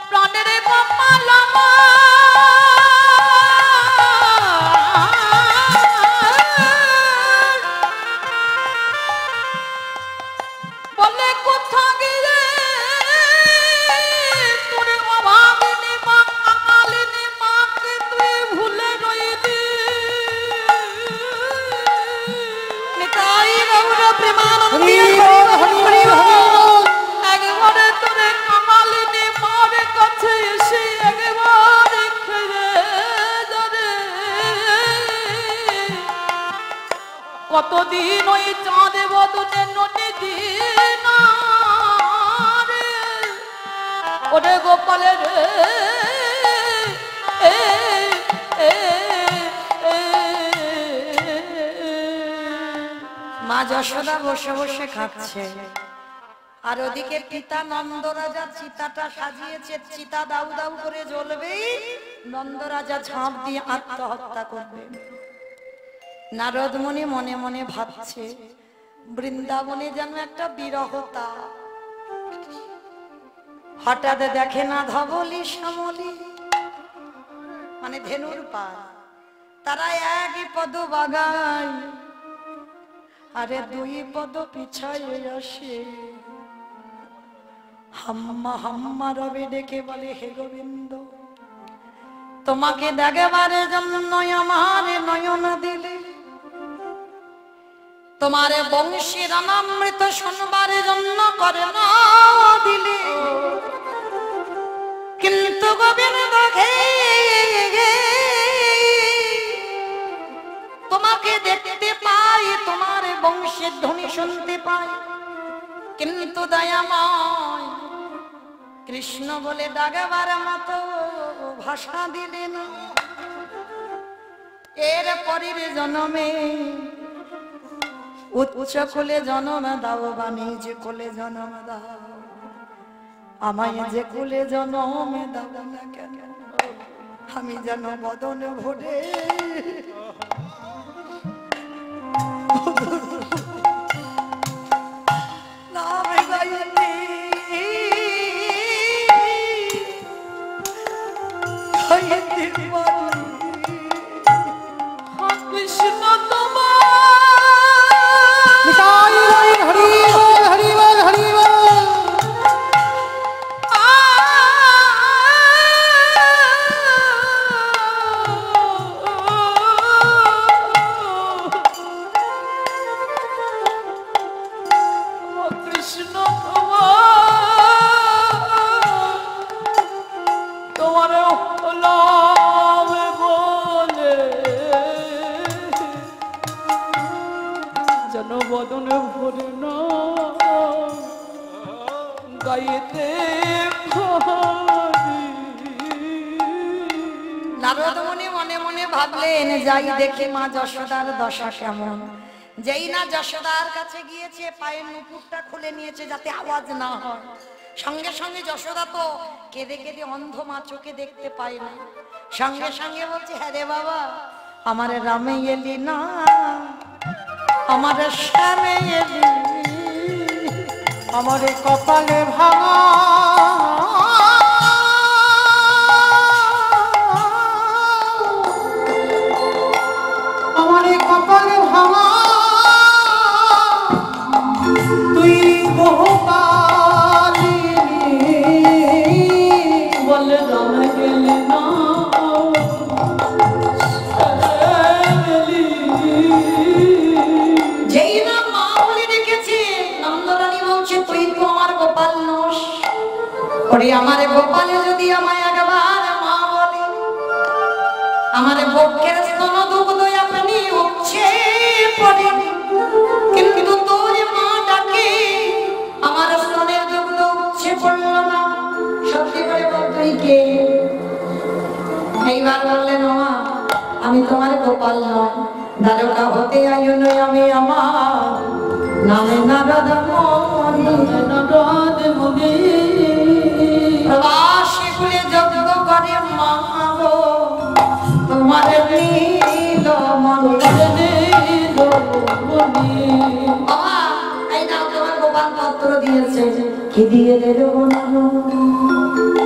প্রাণের কপালামা বলে কোথা গিয়ে তোর অভাবিনী মা কাঙালিনী মাকে তুই ভুলে রইলি। কতদিন ওই চাঁদে বদনে নদী দিন ওরে গোপালের মা যশোদা বসে বসে খাচ্ছে আর ওদিকে পিতা নন্দরাজা চিতাটা সাজিয়েছে, চিতা দাউ দাউ করে জ্বলবে, নন্দরাজা ঝাঁপ দিয়ে আত্মহত্যা করবে। নারদ মুনি মনে মনে ভাবছে বৃন্দাবনে যেন একটা বিরহতা। হঠাৎ দেখে না ধবলি শ্যামলি মানে ধেনুর পা, তারা একই পদ বাগায় আরে দুই পদ পিছায় আসে। হাম্মা হাম্মা রবে ডেকে বলে হে গোবিন্দ তোমাকে দেখবার জন্য আমার নয়ন দিলে, তোমার বংশীর অনামৃত শুনবার জন্য করে না দিলে, কিন্তু গোবিন্দ তোমাকে দেখতে পাই, তোমার বংশের ধ্বনি শুনতে পাই, কিন্তু দয়াময় কৃষ্ণ বলে ডাকবার মতো ভাষা দিলে না। এর পরের জন্মে উচ্চ কোলে জন্ম দাও বা নিজ কোলে জন্ম দাও, আমায় যে কোলে জন্ম দাও না কেন আমি যেন বদন ভরে কৃষ্ণ তোমার বদনে ভরে না গাইতে নারদ মুনি মনে মনে ভাবলেন যাই দেখে মা যশোদার দশা কেমন। যেই না যশোদার কাছে গিয়েছে পায়ের নুপুরটা খুলে নিয়েছে যাতে আওয়াজ না হয়, সঙ্গে সঙ্গে যশোদা তো কেঁদে কেঁদে অন্ধ, মা চোখে দেখতে পায় না, সঙ্গে সঙ্গে বলছে হ্যাঁ রে বাবা আমার রামে এলি না, আমার শ্যামে এলি, আমার কপালে ভাঙা আমার কপালে ভাঙা তুই বহুকালি বলে রামে গেলে না যেই না মা বলে ডেকেছে নন্দরানী বলছে তুই তো আমার গোপাল নোস, ওরে আমার গোপালে যদি আমায় একবার মা বলে আমার বক্ষের স্তন দুগ্ধ আপনি উঠছে পড়ে, কিন্তু তোর মা ডাকে আমার স্তনের দুগ্ধ উঠছে পড়ল না, সত্যি করে বল তুই কে? এইবার বললেন মা আমি তোমার গোপাল নয়, দ্বারকা হতে আয়ন আমি আমার নামে নারদ মুনি, নারদ মুনি প্রবাসী কুলে যজ্ঞ করে মা গো তোমার নীল মনি। বাবা এই নাও তোমার গোপাল পত্র দিয়েছে, কি দিয়ে দেব না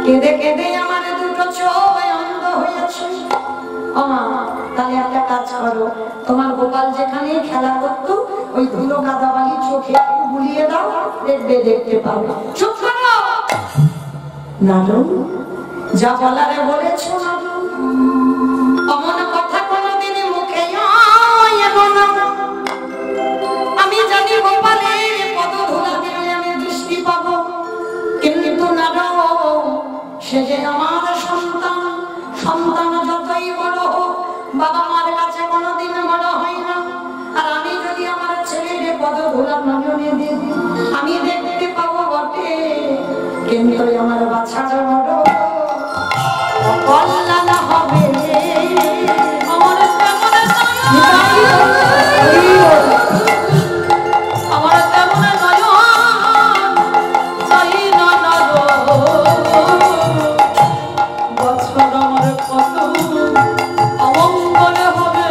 কেঁদে কেঁদে আমার দুটো চোখ অন্ধ হয়েছে। তাহলে একটা কাজ করো, তোমার গোপাল যেখানে খেলা করতো ওই ধুলো কাদা বালি চোখে বুলিয়ে দাও, দেখবে দেখতে পাবে। চুপ করো নানু, যা বলারে বলেছ নানু, অমন কথা কোনোদিন মুখে এলো না। আমি জানি গোপালের পদ ধুলা দিলে আমি দৃষ্টি পাবো, কিন্তু নানু সে যে আমার সন্তান, সন্তান যতই বড় হোক বাবা মার কাছে কোনোদিন বড় হয় না। আর আমি যদি ধুলা নয়নে দিন আমি দেখতে পাবো বটে, কিন্তু আমার বাছার বড় কল্যাণ হবে। আমার তেমন আমার তেমন নয়ন চাই না বছর আমার কত অমঙ্গলে হবে।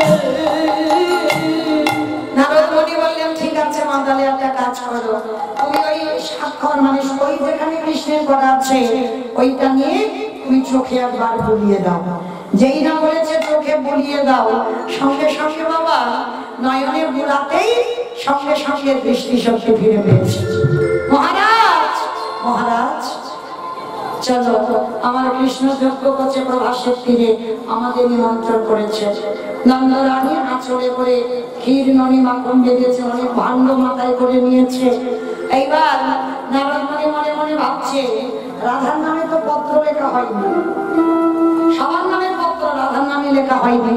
নারদ মুনি বললেন ঠিক আছে মা, তাহলে একটা কাজ করো, তুমি ওই স্বাক্ষর মানে ওই যেখানে কৃষ্ণের করা আছে ওইটা নিয়ে তুমি চোখে একবার বুলিয়ে দাও। যেই না বলেছে চোখে বুলিয়ে দাও, সঙ্গে সঙ্গে বাবা নয়নে বুলাতেই সঙ্গে সঙ্গে দৃষ্টি শক্তি ফিরে পেয়েছে। মহারাজ মহারাজ চলো, আমার কৃষ্ণ যজ্ঞ করছে প্রভাসের তীরে, আমাদের নিমন্ত্রণ করেছে। নন্দরানী আঁচলে করে ক্ষীর ননি মাখন বেঁধেছে, অনেক ভাণ্ড মাথায় করে নিয়েছে। এইবার নারদ মুনি মনে মনে ভাবছে রাধার নামে তো পত্র লেখা হয়নি, সবার নামে পত্র, রাধার নামে লেখা হয়নি।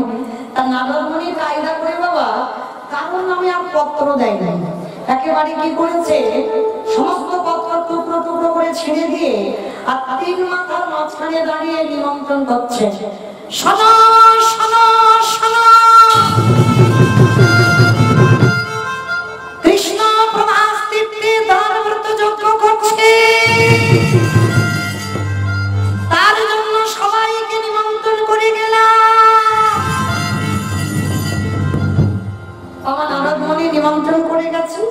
তা নারদ মুনি কায়দা করে বাবা কারোর নামে আর পত্র দেয় নাই, একেবারে কি করেছে সমস্ত পত্র টুকরো টুকরো করে ছিঁড়ে দিয়ে আর তিন মাথার মাঝখানে দাঁড়িয়ে নিমন্ত্রণ করছে। শোনো শোনো শোনো, কৃষ্ণ প্রভাস তীর্থে দানব্রত যজ্ঞ করছে, তার জন্য সবাইকে নিমন্ত্রণ করে গেলাম। আমার নারদ মুনি নিমন্ত্রণ করে গেছে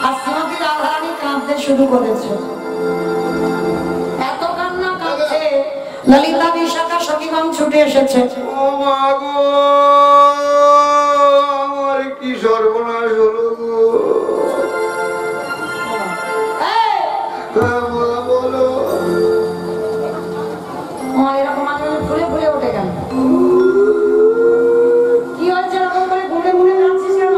আর শ্রীমতী রাধারানী কাঁদতে শুরু করেছে। এত কান্না কাঁদছে ললিতা বিশাখা সখীগণ ছুটে এসেছে। ও মা গো, আমার কি সর্বনাশ হলো গো। এই, হ্যাঁ মা বলো। আমার এরকম মানুষ ফুলে ফুলে উঠে গেল, কি হয়েছে এরকম করে ঘুরে ঘুরে কাঁদছিস কেন?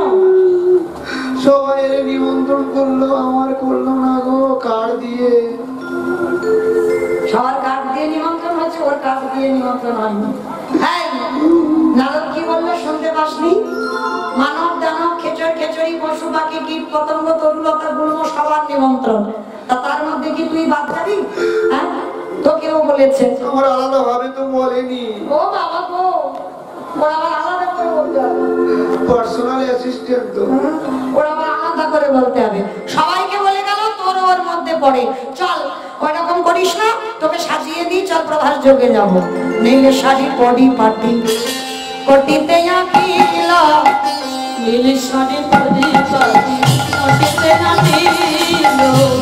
সবাই এর নিমন্ত্রণ করলো, আমার করলো না গো, কার্ড দিয়ে। সবার কাঠ দিয়ে নিমন্ত্রণ হয়েছে, ওর কাঠ দিয়ে নিমন্ত্রণ হয়নি। এই, নারদ কি বললো শুনতে পাসনি? মানব দানব খেচর খেচরি পশু পাখি কীট পতঙ্গ তরুলতা গুল্ম সবার নিমন্ত্রণ, তা তার মধ্যে কি তুই বাদ যাবি? হ্যাঁ, তো কেউ বলেছে? আমার আলাদা ভাবে তো বলেনি, ও বাবা গো, ওরা আবার আলাদা করে বলতে হবে। পার্সোনাল অ্যাসিস্ট্যান্ট তো। ওরা আবার আলাদা করে বলতে হবে। সবাইকে বলে গেল তোর ওর মধ্যে পড়ে, চল ওইরকম করিস না, তোকে সাজিয়ে দিই, চল প্রভাস যোগে যাবো। নীলে শাড়ি পরি পাটি কটিতে আঁকিলা, নীল শাড়ি পরি পাটি কটিতে আঁকিল,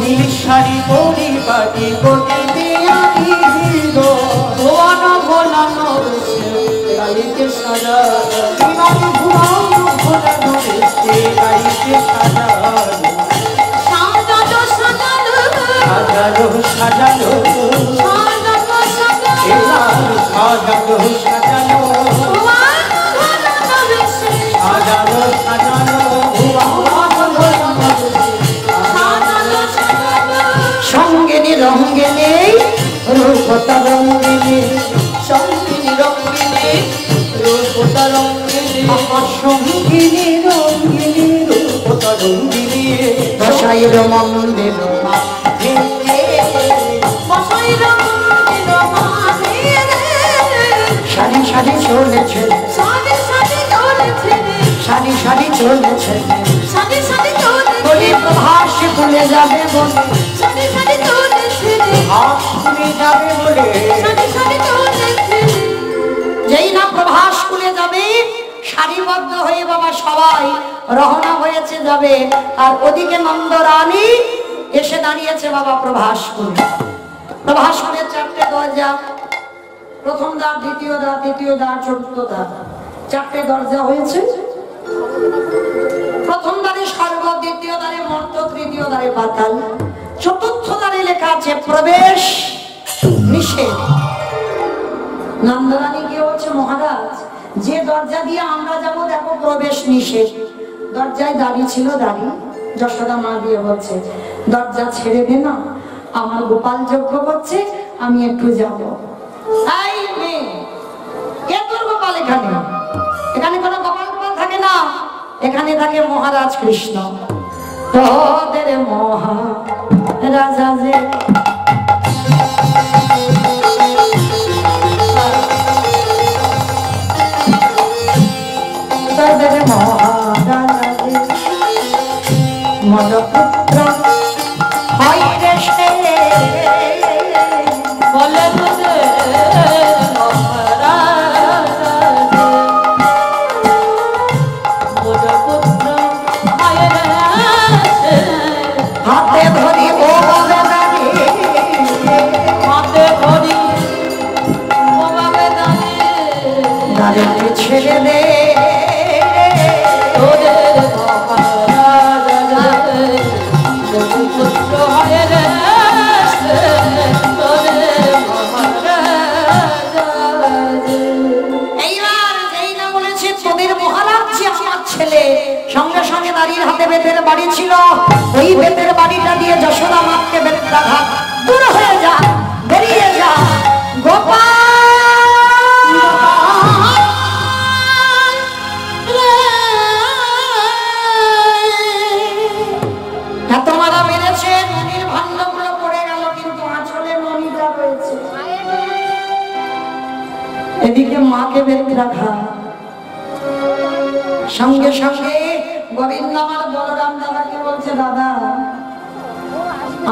নীল শাড়ি পরি পাটি কটিতে আঁকিল, ভুবন ভোলানো গাইতে সাজা, বিমানে ঘুমানো ভোলানো রেস্তে গাইতে সাজানো, সাজানো সাজানো সাজানো সাজানো, সাজানো সাজানো, এবার সাজানো সাজানো, ভুবন ভোলানো বেশে, সাজানো সাজানো, ভুবন ভোলানো সাজানো সাজানো, সঙ্গিনী রঙ্গিনী রূপতা রঙ্গিনী, সঙ্গিনী রঙ্গিনী রূপতা রঙ্গিনী, সঙ্গিনী রঙ্গিনী রূপতা রঙ্গিনী, বসাইর মন্দির বসাই রঙ্গিনী মাঝে, সারি সারি চলেছে, সারি সারি চলেছে, সারি সারি চলেছে, সারি সারি চলেছে, বলি প্রভাস ভুলে যাবে বলে, সারি সারি চলেছে, হাত খুলে যাবে বলে, সারি সারি চলেছে, যেই না প্রভাস খুলে যাবে সারিবদ্ধ হয়ে বাবা সবাই রওনা হয়েছে যাবে। আর ওদিকে নন্দরানী এসে দাঁড়িয়েছে বাবা প্রভাস খুলে। প্রভাস খুলে চারটে দরজা, প্রথম দ্বার, দ্বিতীয় দ্বার, তৃতীয় দ্বার, চতুর্থ দ্বার, চারটে দরজা হয়েছে। প্রথম দ্বারে স্বর্গ, দ্বিতীয় দ্বারে মর্ত, তৃতীয় দ্বারে পাতাল, চতুর্থ দ্বারে লেখা আছে প্রবেশ নিষেধ। নন্দরানী কি বলছে, মহারাজ যে দরজা দিয়ে আমরা যাব দেখো প্রবেশ নিষেধ। দরজায় দাঁড়িয়ে ছিল, দাঁড়িয়ে যশোদা মা দিয়ে বলছে দরজা ছেড়ে দে না, আমার গোপাল যজ্ঞ করছে, আমি একটু যাব। এই মেয়ে, কে তোর গোপাল? এখানে এখানে কোনো গোপাল গোপাল থাকে না, এখানে থাকে মহারাজ কৃষ্ণ। তোদের মহা রাজা যে তোদের মহা রাজা যে মনপুত্র হয় রে সে বলে তোদের মহারাজা মোর পুত্র মায়ের হাতে ধরি ও বাবেদানি হাতে ধরি ও বাবেদানি নারীকে ছেড়ে দে তোদের মহারাজা মোর পুত্র হয় রে তোদের মহারাজা এইবার যেই না বলেছে তোদের মহারাজ যে আমার ছেলে, সঙ্গে সঙ্গে নারীর হাতে বেতের বাড়ি ছিল, ওই বেতের বাড়িটা দিয়ে যশোদা মাকে বেতের আঘাত দূর হয়ে যা, বেরিয়ে যা গোপাল এত মারা মেরেছে, নদীর ভাণ্ডগুলো পড়ে গেল, কিন্তু আঁচলে নদীটা রয়েছে। এদিকে মাকে বেঁধে রাখা, সঙ্গে সঙ্গে গোবিন্দ আমার বলরাম দাদাকে বলছে, দাদা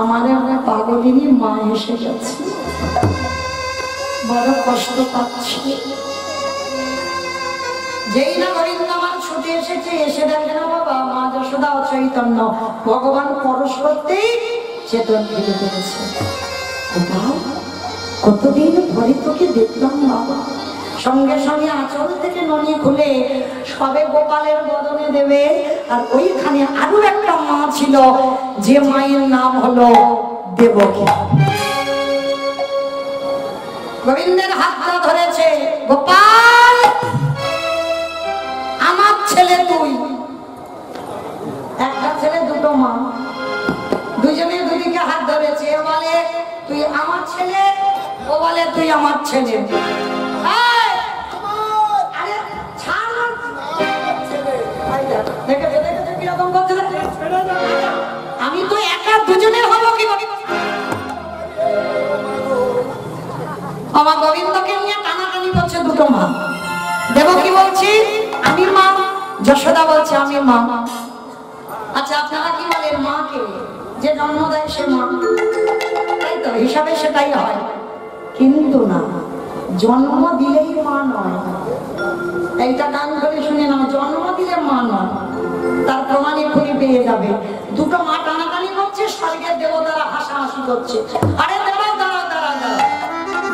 আমার পাগলিনী মা এসে গেছে, বড় কষ্ট পাচ্ছি। যেই না গোবিন্দ আমার ছুটে এসেছে, এসে দেখে না বাবা মা যশোদা অচৈতন্য, ভগবান পরশ করতেই চেতন ফিরে পেয়েছে। কতদিন পরে তোকে দেখলাম বাবা। সঙ্গে সঙ্গে আঁচল থেকে ননি খুলে সবে গোপালের বদনে দেবে, আর ওইখানে আরো একটা মা ছিল, যে মায়ের নাম হলো দেবকী। গোবিন্দের হাতটা ধরেছে, গোপাল আমার ছেলে তুই। একটা ছেলে দুটো মা, দুজনে দুদিকে হাত ধরেছে। ও বলে তুই আমার ছেলে, ও বলে তুই আমার ছেলে। আরে ছাড় না। দেখেছো দেখেছো কিরকম করছে? আমি তো একা, দুজনের হবো কি? আমার গোবিন্দকে নিয়ে টানাটানি করছে দুটো মা। দেবকী বলছি আমি মা, যশোদা বলছে আমি মা। আচ্ছা আপনারা কি বলেন মাকে যে জন্ম দেয় সে মা? তাই তো হিসাবে সেটাই হয়, কিন্তু না, জন্ম দিলেই মা নয়। এইটা কান করে শুনে নাও, জন্ম দিলে মা নয়, তার প্রমাণ এক্ষুনি পেয়ে যাবে। দুটো মা টানাটানি করছে, স্বর্গের দেবতারা হাসাহাসি করছে। আরে দাঁড়াও দাঁড়াও দাঁড়াও দাঁড়াও,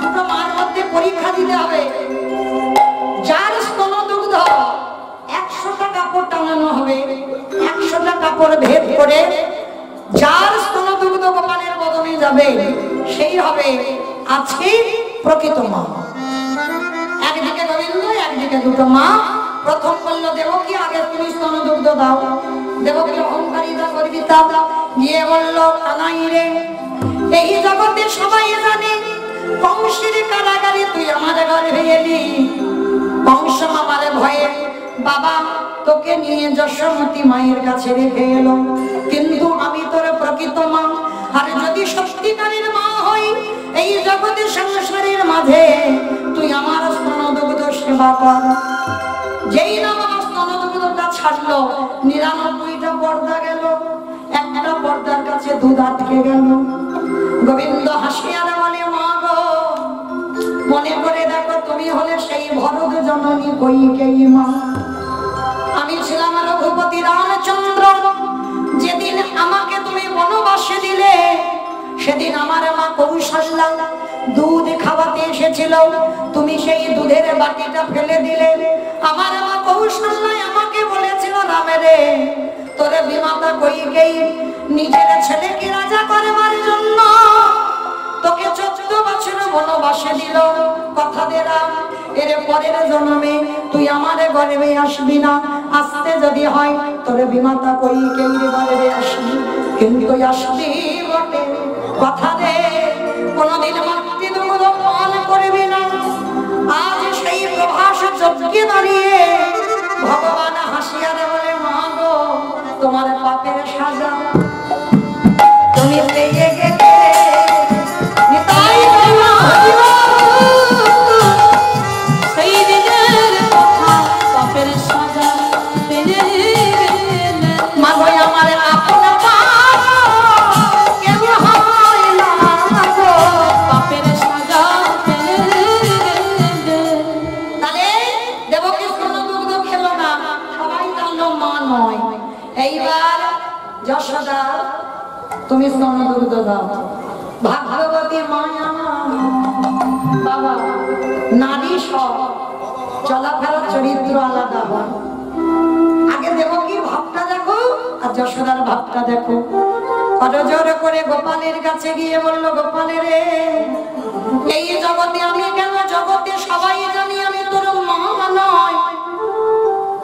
দুটো মার মধ্যে পরীক্ষা দিতে হবে। যার স্তন দুগ্ধ 100টা কাপড় টাঙানো হবে, 100টা কাপড় ভেদ করে যার স্তন দুগ্ধ গোপালের বদনে যাবে, সেই হবে আজকে প্রকৃত মা। একদিকে গোবিন্দ, একদিকে দুটো মা। প্রথম বলল দেবকী, আগে তুমি স্তন দুগ্ধ দাও। দেবকী অহংকারিতা গর্বিতা গিয়ে বলল, কানাই রে, এই জগতে সবাই জানে কংসের কারাগারে তুই আমার গর্ভে এলি। কংস আমার ভয়ে বাবা তোকে নিয়ে যশোমতী মায়ের কাছে রেখে এলো, কিন্তু আমি তোর প্রকৃত মা। আর যদি সত্যিকারের মা হই, এই জগতে সংসারের মাঝে তুই আমার স্তনদুগ্ধ সেবা কর। যেই না বাবা স্তনদুগ্ধটা ছাড়লো, 99টা পর্দা গেল, একটা পর্দার কাছে দুধ আটকে গেল। গোবিন্দ হাসিয়া বলে, মা গো, মনে করে দেখো তুমি হলে সেই ভরত জননী কইকেয়ী মা। আমি ছিলাম রঘুপতি রামচন্দ্র। যেদিন আমাকে তুমি বনবাসে দিলে, সেদিন আমার মা কৌশল্যা দুধ খাওয়াতে এসেছিল, তুমি সেই দুধের বাটিটা ফেলে দিলে। আমার মা কৌশল্যা আমাকে বলেছিল, রামেরে তোরে বিমাতা কইকেয়ী নিজের ছেলেকে রাজা করবার জন্য তোকে 14 বছর বনবাসে দিল। কথা দিলাম এর পরের জন্মে তুই আমার গর্ভে আসবি না, আসতে যদি হয় তোর বিমাতা কইকেয়ীর গর্ভে আসবি, কিন্তু আসবি বটে। কথা দে কোনদিন মাতৃ দুগ্ধ পান করবি না। আজ সেই প্রভাস যজ্ঞে দাঁড়িয়ে ভগবান হাসিয়া বলে, মা গো তোমার পাপের সাজা তুমি পেয়ে গেলে নিতাই সেই দিনের কথা পাপের সাজা পেয়ে মাগো আমার আপন পাপ কেউ হয় না গো। পাপের সাজা পেয়ে তাহলে দেবকী স্তন দুগ্ধ খেলো না, সবাই জানলো মা নয়। এইবার যশোদা তুমি স্তন দুগ্ধ দাও। ভাগবতী মায়া বাবা নারী সব চলাফেরার চরিত্র আলাদা হয়। আগে দেবকীর ভাবটা দেখো আর যশোদার ভাবটা দেখো। করজোর করে গোপালের কাছে গিয়ে বলল, গোপালে রে, এই জগতে আমি কেন, জগতে সবাই জানি আমি তোর মা নয়,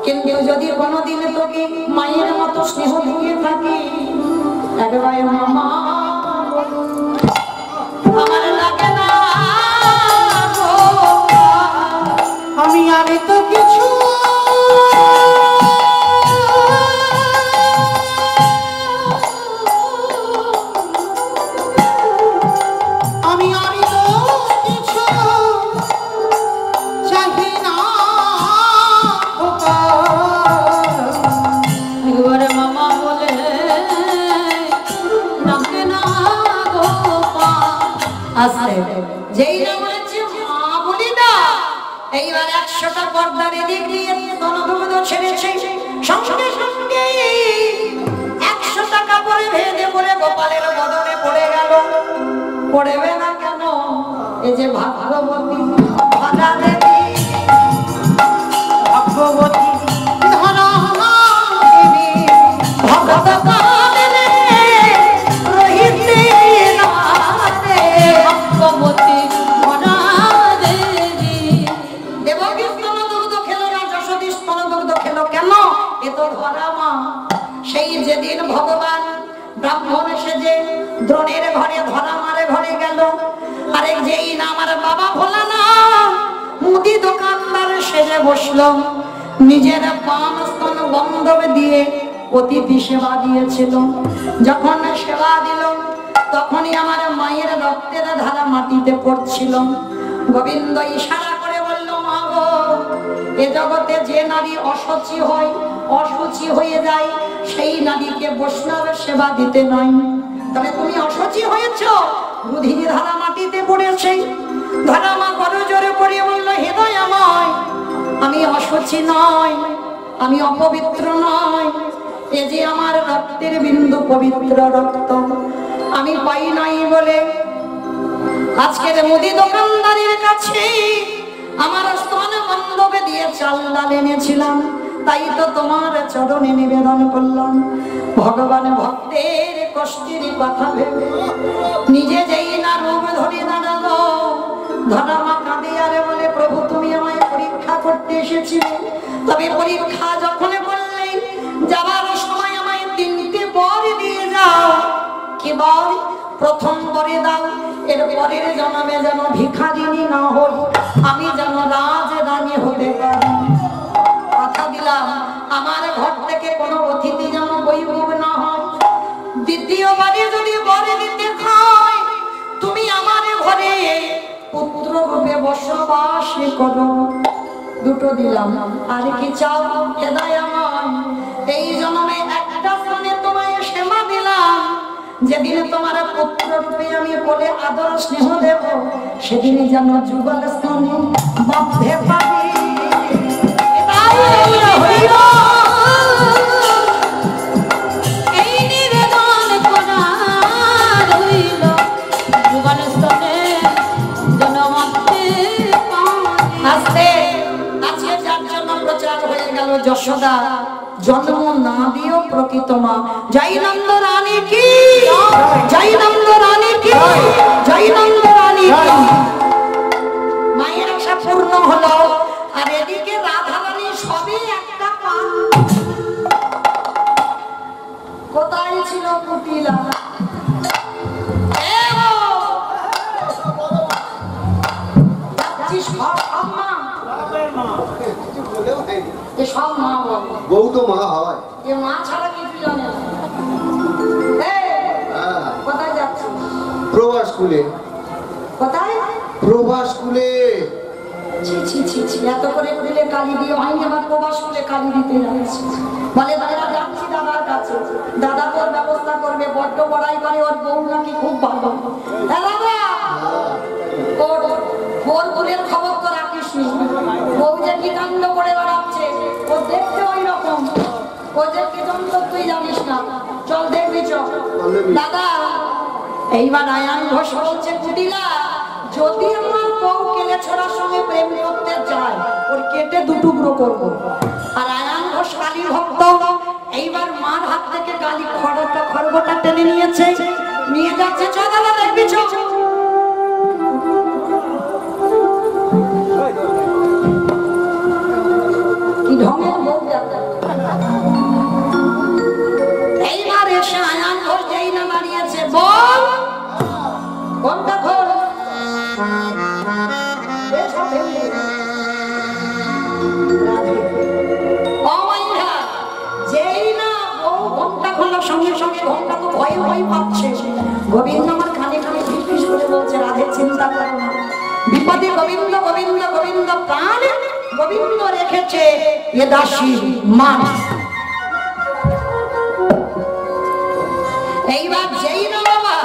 কিন্তু যদি কোনোদিন তোকে মায়ের মতো স্নেহ দিয়ে থাকি একবার মামা আমার লাগে না গো। আমি তো কিছু আমি তো কিছু চাহি না একবার মামা বলে ডাকে না গো পা। আসলে যেই না বলেছে মা বলি না, এইবার 100টা পর্দার এদিক দিয়ে স্তনদুগ্ধ ছেড়েছে। সঙ্গে সঙ্গে 100 টাকা পরে ভেদে পড়ে গোপালের বদনে পড়ে গেল। পড়বে না কেন? এই যে ভাগবতী ভাগা দেবী ভগবতী ধরা দেবী ভগত কাননে রহিতে নাতে। ভগবতী মনা দেবী দেবকী স্তনদুগ্ধ খেলো না, যশোদী স্তনদুগ্ধ খেলো কেন? এ তো ধরা মা। সেই যেদিন ভগবান ব্রাহ্মণ সেজে দ্রোণের ঘরে ধরা মারে ঘরে গেল, আরেক যেই না আমার বাবা ভোলা না মুদি দোকানদার সেজে বসলো, নিজের পান স্তন বন্ধ দিয়ে অতিথি সেবা দিয়েছিল। যখন সেবা দিল তখনই আমার মায়ের রক্তের ধারা মাটিতে পড়ছিল। গোবিন্দ ইশারা করে বলল, মা গো, এ জগতে যে নারী অসুচি হয়, অসুচি হয়ে যায়, সেই নারীকে বৈষ্ণবের সেবা দিতে নয়। তবে তুমি অসুচি হয়েছ, রুধির ধারা মাটিতে পড়েছে। ধারা মা বড় জোরে পড়ে বলল, হৃদয় আমায়, আমি অসুচি নয়, আমি অপবিত্র নয়, এ যে আমার রক্তের বিন্দু পবিত্র রক্ত, আমি পাই নাই বলে আজকের মুদি দোকানদারের কাছে আমার স্তন বন্ধকে দিয়ে চাল ডাল এনেছিলাম, তাই তো তোমার চরণে নিবেদন করলাম। ভগবান ভক্তের কষ্টের কথা ভেবে নিজে যেই না রূপ ধরে দাঁড়ালো, ধরা মা কাঁদে আর বলে, প্রভু তুমি আমায় পরীক্ষা করতে এসেছিলে, তবে পরীক্ষা যখন করলে যাবার সময় আমায় 3টে বর দিয়ে যাও। কি বর? প্রথম বরে দাও এর পরের জন্মে যেন ভিখারিনী না হই, আমি যেন রাজ রানী হতে পারি। কথা দিলাম আমার ঘর থেকে কোনো অতিথি যেন বৈভব না হয়। দ্বিতীয়বারে যদি বরে দিতে হয়, তুমি আমার ঘরে পুত্র রূপে বসবাস করো। দুটো দিলাম, আর কি চাও হেদায় আমায়? এই জন্মে একটা স্থানে তোমায় সেবা দিলাম, যেদিন তোমার পুত্র রূপে আমি বলে আদর স্নেহ দেব, সেদিনই যেন যুগল স্থানে বাঁধতে পারি। এই নিবেদন করা রইল, যুগল স্তনে জনমাতে আজকে আজকে যার জন্য প্রচার হয়ে গেল যশোদা জন্ম না দিও প্রকৃত মা। জয় নন্দ রানী কি, জয় নন্দ রানী কি, জয় নন্দ রানী কি। মায়ের আশা পূর্ণ হলো, আর এদিকে রাধা রানী সবই একটা পা। কোথায় ছিল কুটিলা? সব মা বলে, বউ তো মা হয়। এ মা ছাড়া কি ছিল? জানে না। এই, হ্যাঁ, কোথায় যাচ্ছ? প্রভা স্কুলে। কোথায়? প্রভা স্কুলে। ছি ছি ছি ছি, এত করে দিলে কালি দিয়ে হয়নি, আবার প্রবাস করে কালি দিতে যাচ্ছে। বলে দাদা যাচ্ছি দাদার কাছে, দাদা তোর ব্যবস্থা করবে, বড্ড বড়াই করে, ওর বউ নাকি খুব ভালো। হ্যাঁ দাদা, ওর বোনের খবর তো রাখিস নি, বউ যে কি কাণ্ড করে বেড়াচ্ছে, ও দেখতে ওই রকম, ও যে কি কাণ্ড তুই জানিস না, চল দেখবি চল। দাদা এইবার আয়ান ঘোষ বলছে, কুটিলা যদি আমার বউ কেলে ছড়ার সঙ্গে প্রেম করতে যায়, ওর কেটে দুটুকরো করবো। আর আয়ান ঘোষ কালী ভক্ত, এইবার মার হাত থেকে কালী খড়গটা টেনে নিয়েছে, নিয়ে যাচ্ছে। চ দাদা দেখবি চ। কি ঢঙের বউ যাচ্ছে। এইবার এসে আয়ান ঘোষ যেই না দাঁড়িয়েছে, বল কোনটা খোল। যেই না বউ ঘন্টা খোলার সঙ্গে সঙ্গে ঘন্টা তো ভয়ে ভয় পাচ্ছে। গোবিন্দ আমার কানে কানে ফিস করে বলছে, রাধে চিন্তা করো না, বিপদে গোবিন্দ গোবিন্দ গোবিন্দ প্রাণ গোবিন্দ রেখেছে এ দাসী মান। এইবার যেই না বাবা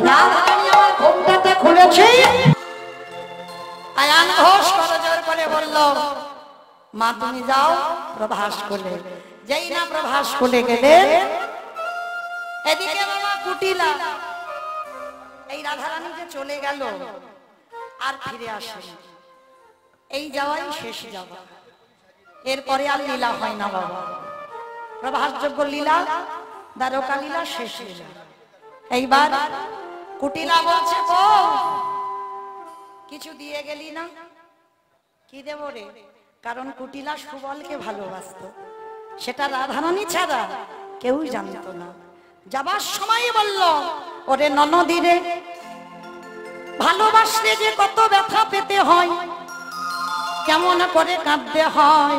রাধারানী আমার ঘোমটাটা খুলেছে, আয়ান ঘোষ করজোর করে বলল, মা তুমি যাও প্রভাস কোলে। যেই না প্রভাস কোলে গেলে, এদিকে বাবা কুটিলা এই রাধারানী যে চলে গেল আর ফিরে আসে, এই যাওয়াই শেষ যাওয়া, এরপরে আর লীলা হয় না বাবা। প্রভাসযোগ্য লীলা দ্বারকা লীলা শেষ লীলা। এইবার কুটিলা বলছে, বউ কিছু দিয়ে গেলি না? কি দেব রে? কারণ কুটিলা সুবলকে ভালোবাসতো, সেটা রাধারানী ছাড়া কেউ জানতো না। যাবার সময় বলল, ওরে ননদি রে, ভালোবাসলে যে কত ব্যথা পেতে হয়, কেমন করে কাঁদতে হয়।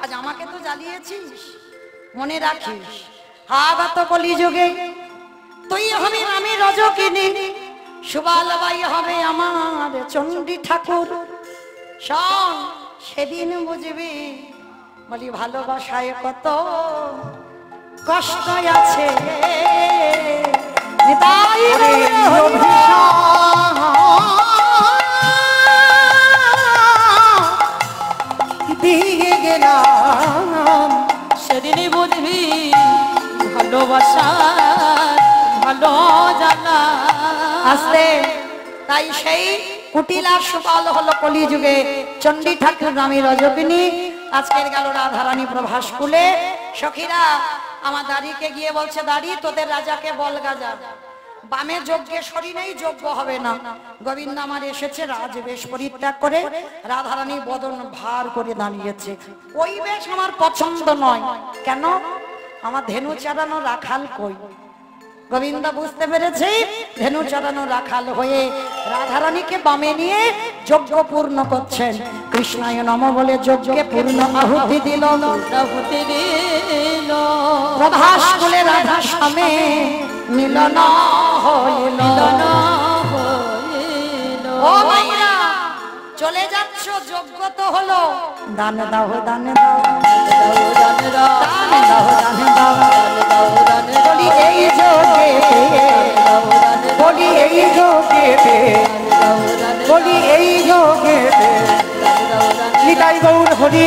আজ আমাকে তো জ্বালিয়েছিস, মনে রাখিস হাবাত কলিযুগে তুই হবি আমি রজকিনী, সুবালবাই হবে আমার চণ্ডী ঠাকুর। শোন সেদিন বুঝবি, বলি ভালোবাসায় কত কষ্ট আছে। তাই দিয়ে গেলাম, সেদিনই বুঝবি ভালোবাসা ভালো জানা। আসলে তাই সেই কুটিলা সুবল হলো কলিযুগে চণ্ডী ঠাকুর নামী রজকিনী। আজকের গেল রাধারানী প্রভাস কুলে। সখীরা আমার দাড়িকে গিয়ে বলছে, দাড়ি তোদের রাজাকে বল গাজা, বামে যজ্ঞেশ্বরী নেই, যজ্ঞ হবে না। গোবিন্দ আমার এসেছে রাজবেশ পরিত্যাগ করে, রাধারানী বদন ভার করে দাঁড়িয়েছে। ওই বেশ আমার পছন্দ নয়। কেন? আমার ধেনু চারানো রাখাল কই? গোবিন্দ বুঝতে পেরেছে ধেনু চড়ানো রাখাল হয়ে রাধারানীকে বামে নিয়ে যজ্ঞ পূর্ণ করছেন। কৃষ্ণায় নম বলে যজ্ঞে পূর্ণ আহুতি দিল। প্রভাস কুলে রাধা স্বামী মিলন হইল। ও মাইরা চলে যাচ্ছ, যজ্ঞ তো হলো, দান দাও দান দাও দান দাও দান দাও, বলি এই যোগে বলি এই যোগে বলি এই যোগে নিতাই গৌর হরি।